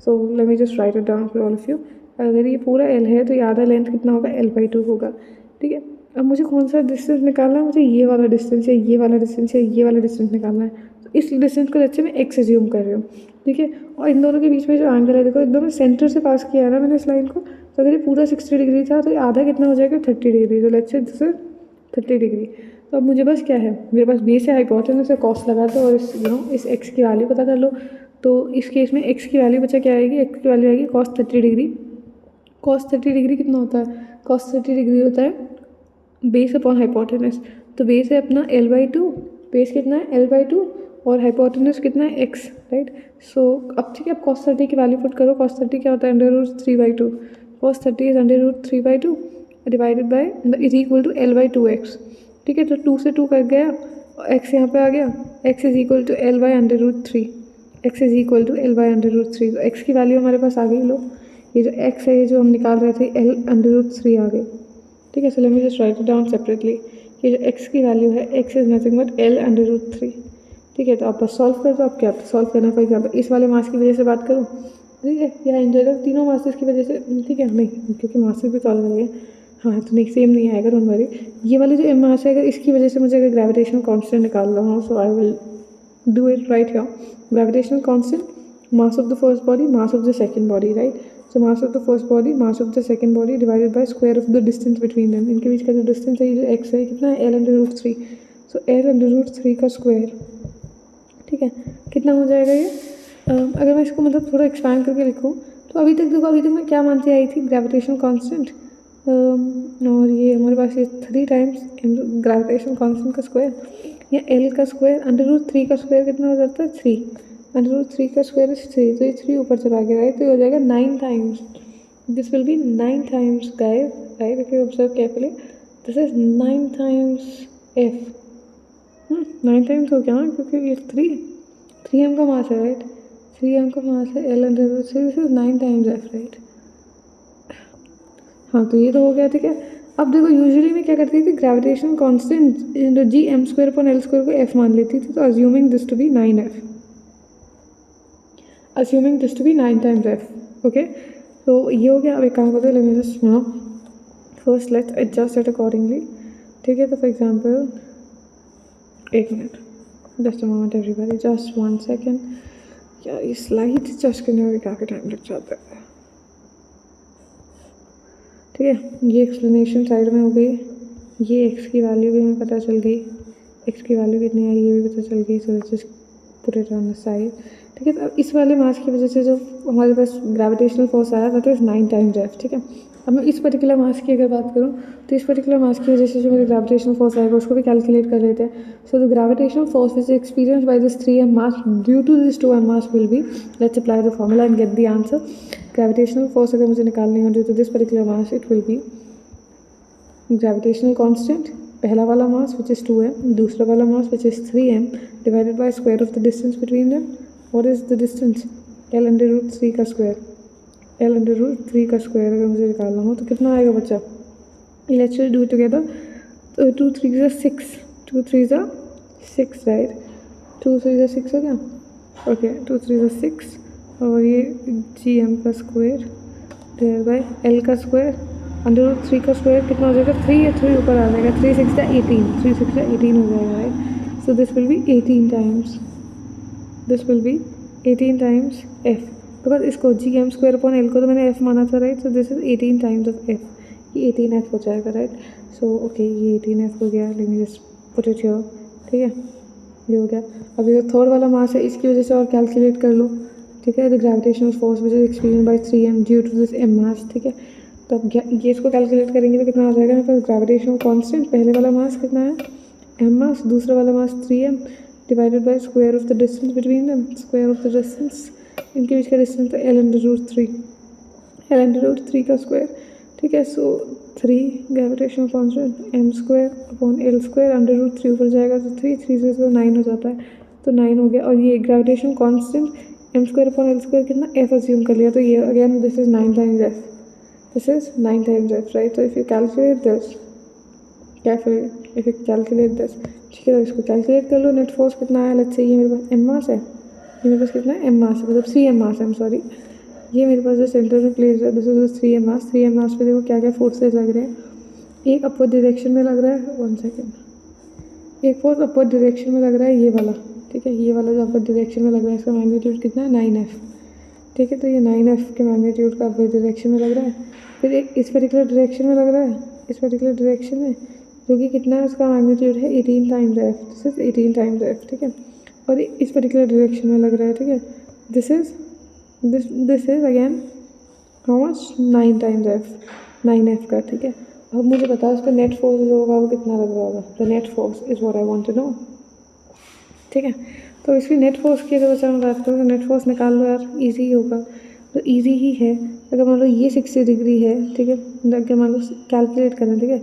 Speaker 1: so let me just right it down for all of you. अगर ये पूरा l है तो ये आधा लेंथ कितना होगा, l/2 होगा. ठीक है, अब मुझे कौन सा डिस्टेंस निकालना है? मुझे ये वाला डिस्टेंस है, ये वाला डिस्टेंस है, ये वाला डिस्टेंस निकालना है. तो इस डिस्टेंस को अच्छे मैं x एज्यूम कर रही हूँ. ठीक है, और इन दोनों के बीच में जो एंगल है देखो, एकदम सेंटर से पास किया है ना मैंने इस लाइन को. तो अगर ये पूरा 60 डिग्री था तो ये आधा कितना हो जाएगा, 30 डिग्री. तो let's say this is 30 degree. तो अब मुझे बस क्या है, मेरे पास बेस है, हाइपोटेनस है, कॉस लगा दो और इस इस x की वैल्यू पता कर लो. तो इस केस में x की वैल्यू बचा क्या आएगी, x की वैल्यू आएगी cos 30 डिग्री. cos 30 डिग्री कितना होता है, cos 30 डिग्री होता है बेस अपॉन हाइपोटेनस. तो बेस है अपना l/2, बेस कितना है l/2, और हाइपोटेनस कितना है x, राइट? सो अब ठीक है, अब cos 30 की वैल्यू पुट करो. cos 30 क्या होता है, √3/2. cos 30 is √3/2 divided by is equal to l/2x. ठीक है, तो 2 से 2 कट गया, x यहाँ पे आ गया. x is equal to l/√3. x is equal to l/√3. तो x की वैल्यू हमारे पास आ गई. लो, ये जो x है, ये जो हम निकाल रहे थे, l/√3 आ गई. ठीक है, so let me just right it down separately. ये जो x की वैल्यू है, x is nothing but l/√3. ठीक है, तो आप बस सॉल्व कर दो. आप क्या सॉल्व करना, फॉर एग्जाम्पल इस वाले मास की वजह से बात करूँ, ठीक है, या इन जनरल तीनों मासेस की वजह से. ठीक है, नहीं क्योंकि मासेस भी सॉल्व करेंगे. हाँ, तो नहीं सेम नहीं आएगा, डोंट वरी. ये वाले जो m मास है, अगर इसकी वजह से मुझे अगर ग्रेविटेशनल कांस्टेंट निकालना हो, so I will do it right here. Gravitational constant, mass of the first body, mass of the second body, right? So mass of the first body, mass of the second body divided by square of the distance between them. इनके बीच का जो distance है, ये जो x है, कितना है, l/√3. सो l/√3 का स्क्वायर. ठीक है, कितना हो जाएगा ये? अगर मैं इसको मतलब थोड़ा एक्सपैंड करके लिखूँ तो अभी तक देखो, अभी तक मैं क्या मानती आई थी, ग्रेविटेशन कांस्टेंट, और ये हमारे पास ये 3 टाइम्स ग्रेविटेशन कांस्टेंट का स्क्वायर या एल का स्क्वायर, √3 का स्क्वायर कितना हो जाता है 3, √3 का स्क्वायर इज 3, तो ये 3 ऊपर चला गया राइट, तो ये हो जाएगा 9 times, this will B 9 times guys right, if you observe carefully this is 9 times F, 9 times हो गया ना, क्योंकि ये 3 एम का मास है राइट, 3 एम का मास है, L √3, this is 9 times F right. हाँ तो ये तो हो गया ठीक है। अब देखो यूजुअली मैं क्या करती थी, gravitation constant G M square upon L square को एफ मान लेती थी, तो assuming this to be 9f, assuming this to be 9 times F, okay. तो ये हो गया। अब एक काम करते हैं, let me just know first let's adjust it accordingly, ठीक है। तो फॉर एग्जांपल, एक minute, just a moment everybody, just 1 second, यार ये स्लाइड एडजस्ट करने में काफ़ी टाइम लग जाता है, ठीक है। ये एक्सप्लेनेशन साइड में हो गई, ये एक्स की वैल्यू भी हमें पता चल गई, एक्स की वैल्यू कितनी आई ये भी पता चल गई, so let's just put it on the side, ठीक है। तो अब इस वाले मास की वजह से जो हमारे पास ग्रेविटेशनल फोर्स आया दैट इज़ 9 टाइम्स एफ, ठीक है। अब मैं इस पर्टिकुलर मास की अगर बात करूँ, तो इस पर्टिकुलर मास की वजह से जो मेरे ग्रेविटेशनल फोर्स आएगा उसको भी कैलकुलेट कर लेते हैं। So the gravitational force which experience by this 3m mass due to this 2m mass will be, let's apply the formula and get the answer. Gravitational force अगर मुझे निकालनी हो due to this particular mass, it will be gravitational constant, पहला वाला mass which is 2m, दूसरा वाला mass which is 3m divided by square of the distance between them. What is the distance, L√3 का square, L√3 का square अगर मुझे निकालना हो तो कितना आएगा बच्चा, लेट्स डू इट टुगेदर। तो 2 3 ज़ा 6, 2 3 ज़ा 6 राइट, 2 3 ज़ा 6 हो गया, ओके 2 3 ज़ा 6, और ये gm का स्क्वायर डिवाइड बाय l का स्क्वायर, √3 का स्क्वायर कितना हो जाएगा 3 या 3 ऊपर आ जाएगा, 3 6 ज़ा 18, 3 6 ज़ा 18 हो जाएगा right. So this will be 18 times, this will be 18 times F, because इसको G M square upon L को तो मैंने एफ माना था right, so this is 18 times of F, ये 18f हो जाएगा राइट। सो ओके ये 18f हो गया, late me just put it here, ठीक है ये हो गया। अब ये थर्ड वाला मास है, इसकी वजह से और कैलकुलेट कर लो, ठीक है। The gravitational force which is experience by 3m due to this m mass, ठीक है। तो अब ये इसको कैलकुलेट करेंगे तो कितना आ जाएगा मेरे पास, ग्रेविटेशनल कांस्टेंट पहले वाला मास कितना है m मास, दूसरा वाला मास 3m divided by square of the distance between them, square of the distance, इनके बीच का डिस्टेंस है L√3, L√3 का स्क्वायर, ठीक है। सो 3 gravitational constant m square upon l square, √3 ऊपर जाएगा तो 3 3 से 9 हो जाता है, तो 9 हो गया। और ये gravitational constant m square upon l square कितना f अज्यूम कर लिया, तो ये again this is 9 times f, this is 9 times f right. तो if you calculate this, if you calculate this, ठीक है, तो इसको कैलकुलेट कर लो, नेट फोर्स कितना आया, लेट्स से ये मेरे पास m मास है, ये मेरे पास कितना है m मास है, मतलब 3m मास है, सॉरी, ये मेरे पास जो सेंटर में प्लेस है this is 3m mass, 3m मास पे देखो क्या क्या फोर्सेज लग रहे हैं, एक अपवर्ड डायरेक्शन में लग रहा है, 1 सेकेंड, एक फोर्स अपवर्ड डायरेक्शन में लग रहा है ये वाला, ठीक है, ये वाला जो अपवर्ड डायरेक्शन में लग रहा है इसका मैग्नीट्यूड कितना है 9f, ठीक है। तो ये 9f के मैग्नीट्यूड का अपवर्ड डायरेक्शन में लग रहा है, फिर एक इस पर्टिकुलर डायरेक्शन में लग रहा है, इस पर्टिकुलर डायरेक्शन में जो कि कितना है उसका मैग्नीट्यूड है 18 times F, this is 18 times F, ठीक है। और इस पर्टिकुलर डायरेक्शन में लग रहा है, ठीक है, this is again how much 9 times F, 9f का, ठीक है। अब मुझे बताओ इसका नेट फोर्स जो होगा वो कितना लग रहा होगा, the net force is what I want to know, ठीक है। तो इसकी नेट फोर्स की अगर मैं बात करूँ तो नेट फोर्स निकाल लो यार, ईजी ही होगा, तो ईजी ही है। अगर मान लो ये 60 डिग्री है, ठीक है, अगर मान लो कैलकुलेट करें, ठीक है,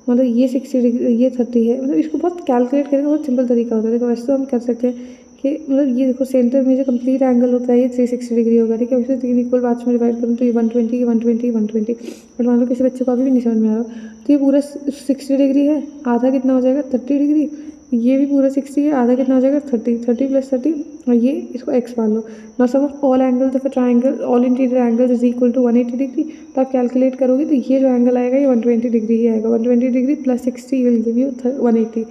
Speaker 1: मतलब ये 60 डिग्री, ये 30 है, मतलब इसको बहुत कैलकुलेट करने का बहुत सिंपल तरीका होता है। देखो वैसे तो हम कर सकते हैं कि मतलब ये देखो सेंटर में जो कंप्लीट एंगल होता है ये 360 डिग्री होगा, ठीक है। उसे 3 इक्वल पार्ट्स में डिवाइड करूँ तो ये 120, ये 120, 120, बट मान लो किसी बच्चे को अभी भी नहीं समझ में आ रहा, तो ये पूरा 60 डिग्री है, आधा कितना हो जाएगा 30 डिग्री, ये भी पूरा 60 है, आधा कितना हो जाएगा 30, 30 + 30, और ये इसको x मान लो। Now sum of all angles of a triangle, all interior angles is equal to 180 degree. तो आप कैलकुलेट करोगे तो ये जो एंगल आएगा ये 120 डिग्री ही आएगा, 120 डिग्री + 60 विल गिव यू 180,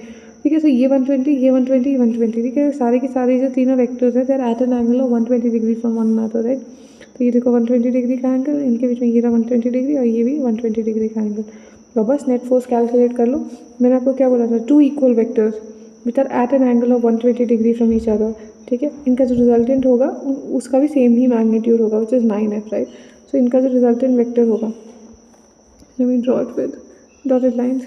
Speaker 1: ठीक है। सो ये 120, ये 120, 120, ठीक है। सारे के सारे जो तीनों वेक्टर्स है they are at an angle of 120 degree from one another, right. तो ये देखो 120 डिग्री का एंगल, इनके बीच में ये रहा 120 डिग्री, और ये भी 120 डिग्री का एंगल। तो बस नेट फोर्स कैलकुलेट कर लो। मैंने आपको क्या बोला था, 2 equal vectors, which are at an angle of 120 degree from each other, ठीक है, इनका जो रिजल्टेंट होगा उसका भी सेम ही मैग्नीट्यूड होगा विच इज़ 9f, राइट। सो इनका जो रिजल्टेंट वेक्टर होगा, let me draw it with dotted lines,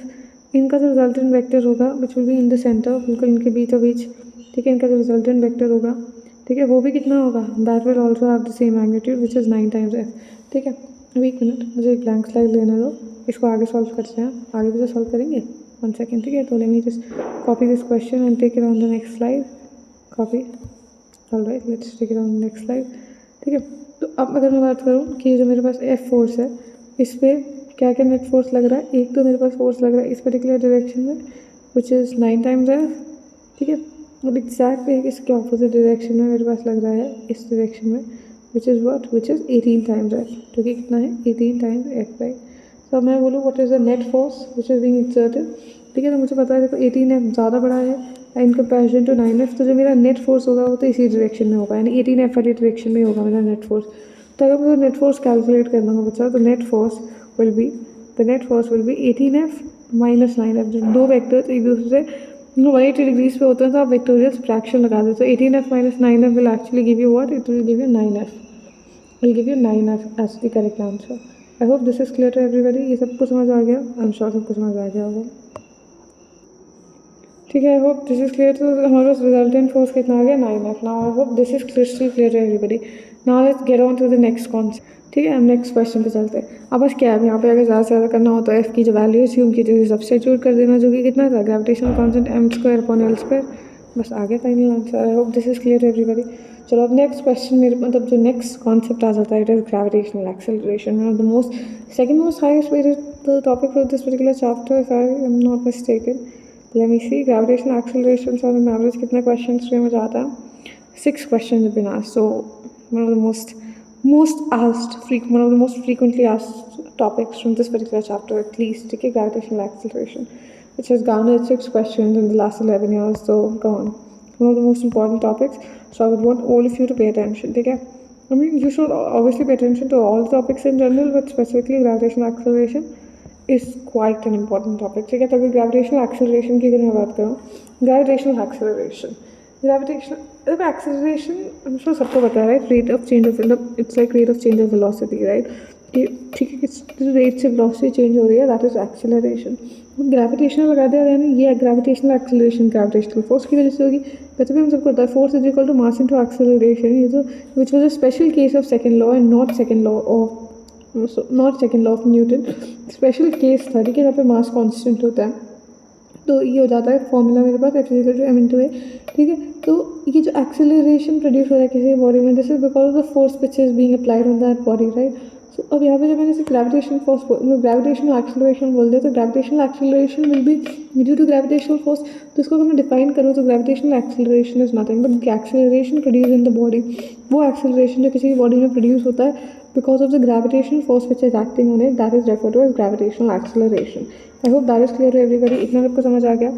Speaker 1: इनका जो रिजल्टेंट वेक्टर होगा which will be in the centre, बिल्कुल इनके बीचों बीच, ठीक है, इनका जो रिजल्टेंट वेक्टर होगा, ठीक है, वो भी कितना होगा, that will also have the same magnitude which is 9 times f, ठीक है। अभी एक मिनट, मुझे एक ब्लैंक स्लाइड लेने दो, इसको आगे सॉल्व करते हैं, आगे भी तो सॉल्व करेंगे, 1 सेकेंड, ठीक है। तो let me just copy this question and take it on the next slide, copy, alright, let's take it on the next slide, ठीक है। तो अब अगर मैं बात करूँ कि जो मेरे पास F फोर्स है, इस पर क्या क्या नेट फोर्स लग रहा है, एक तो मेरे पास फोर्स लग रहा है इस पर्टिकुलर डायरेक्शन में विच इज़ 9 टाइम्स f, ठीक है, और एग्जैक्ट इसके ऑपोजिट डायरेक्शन में मेरे पास लग रहा है इस डायरेक्शन में which is what, which is 18 times f, जो कि कितना है 18 टाइम्स f, राइट। तो अब मैं बोलूँ what is the net force which is being exerted, ठीक है। तो मुझे पता है देखो 18f ज़्यादा बड़ा है इन कंपेरिजन टू 9f, तो जो मेरा नेट फोर्स होगा वो तो इसी डायरेक्शन में होगा, यानी 18f वाली डायरेक्शन में होगा मेरा नेट फोर्स। तो अगर मुझे नेट फोर्स कैलकुलेट करना हो बच्चा, तो net force will be 18f minus 9f, जो दो वेक्टर्स एक दूसरे से 180 डिग्रीज पे होते हैं, तो आप वेक्टोरियल फ्रैक्शन लगा देते हो। 18f minus 9f will actually give you what, it will give you 9f, will give you 9f as the correct answer. I hope this is clear to everybody, ये सबको समझ आ गया, आई एम श्योर सबको समझ आ गया होगा, ठीक है। I hope this is clear. तो हमारे पास रिजल्टेंट फोर्स कितना आ गया 9f। Now I hope this is crystal clear to everybody. Now let's get on to the next concept, ठीक है। हम नेक्स्ट क्वेश्चन पे चलते हैं। अब बस क्या है, यहाँ पे अगर ज़्यादा से ज़्यादा करना हो तो f की जो वैल्यू अस्यूम की जैसे सब्स्टिट्यूट कर देना, जो कि कितना था ग्रेविटेशनल कांस्टेंट m²/l², बस आगे final answer. I hope this is clear to everybody. चलो अब नेक्स्ट क्वेश्चन, मेरे मतलब जो नेक्स्ट कॉन्सेप्ट आ जाता है, it is gravitational acceleration, one of the most second most highest weighted topic for this particular chapter if I am not mistaken. Let me see, gravitational acceleration से on average कितने questions में जाता है, 6 questions have been asked. So one of the one of the most frequently asked topics from this particular chapter, at least, okay, gravitational acceleration, which has garnered 6 questions in the last 11 years. So go on, one of the most important topics. So I would want all of you to pay attention, okay. I mean, you should obviously pay attention to all the topics in general, but specifically gravitational acceleration is quite an important topic, ठीक है। तो अगर gravitational acceleration की अगर मैं बात करूँ, gravitational acceleration, gravitational acceleration तो सबको पता है, right, rate of change of, मतलब it's like rate of change of velocity, right, कि ठीक है किस रेट से वेलोसिटी चेंज हो रही है, दैट इज एक्सेलरेशन। ग्रेविटेशनल लगा दिया यानी ये ग्रेविटेशनल एक्सेलरेशन ग्रेविटेशनल फोर्स की वजह से होगी। वैसे भी हम सबको पता है force is equal to mass into acceleration, ये तो which was a special case of second law and not second law of Newton, special case था, ठीक है, जहाँ पे मास कांस्टेंट होता है। तो ये हो जाता है फॉर्मूला मेरे पास F इक्वल टू m/a, ठीक है। तो ये जो एक्सेलरेशन प्रोड्यूस हो रहा है किसी बॉडी में, this is because of the force which is being applied on that body, right. So अब यहाँ पे जब मैंने ग्रेविटेशनल फोर्स, ग्रेविटेशनल एक्सेलरेशन बोल दिया, तो gravitational acceleration will be due to gravitational force. तो इसको अगर मैं डिफाइन करूँ तो gravitational acceleration is nothing but acceleration produce in the body, वो एक्सेलरेशन जो किसी बॉडी में प्रोड्यूस होता है because of the gravitational force which is acting on it, that is referred to as gravitational acceleration. I hope that is clear to everybody. इतना सबको समझ आ गया।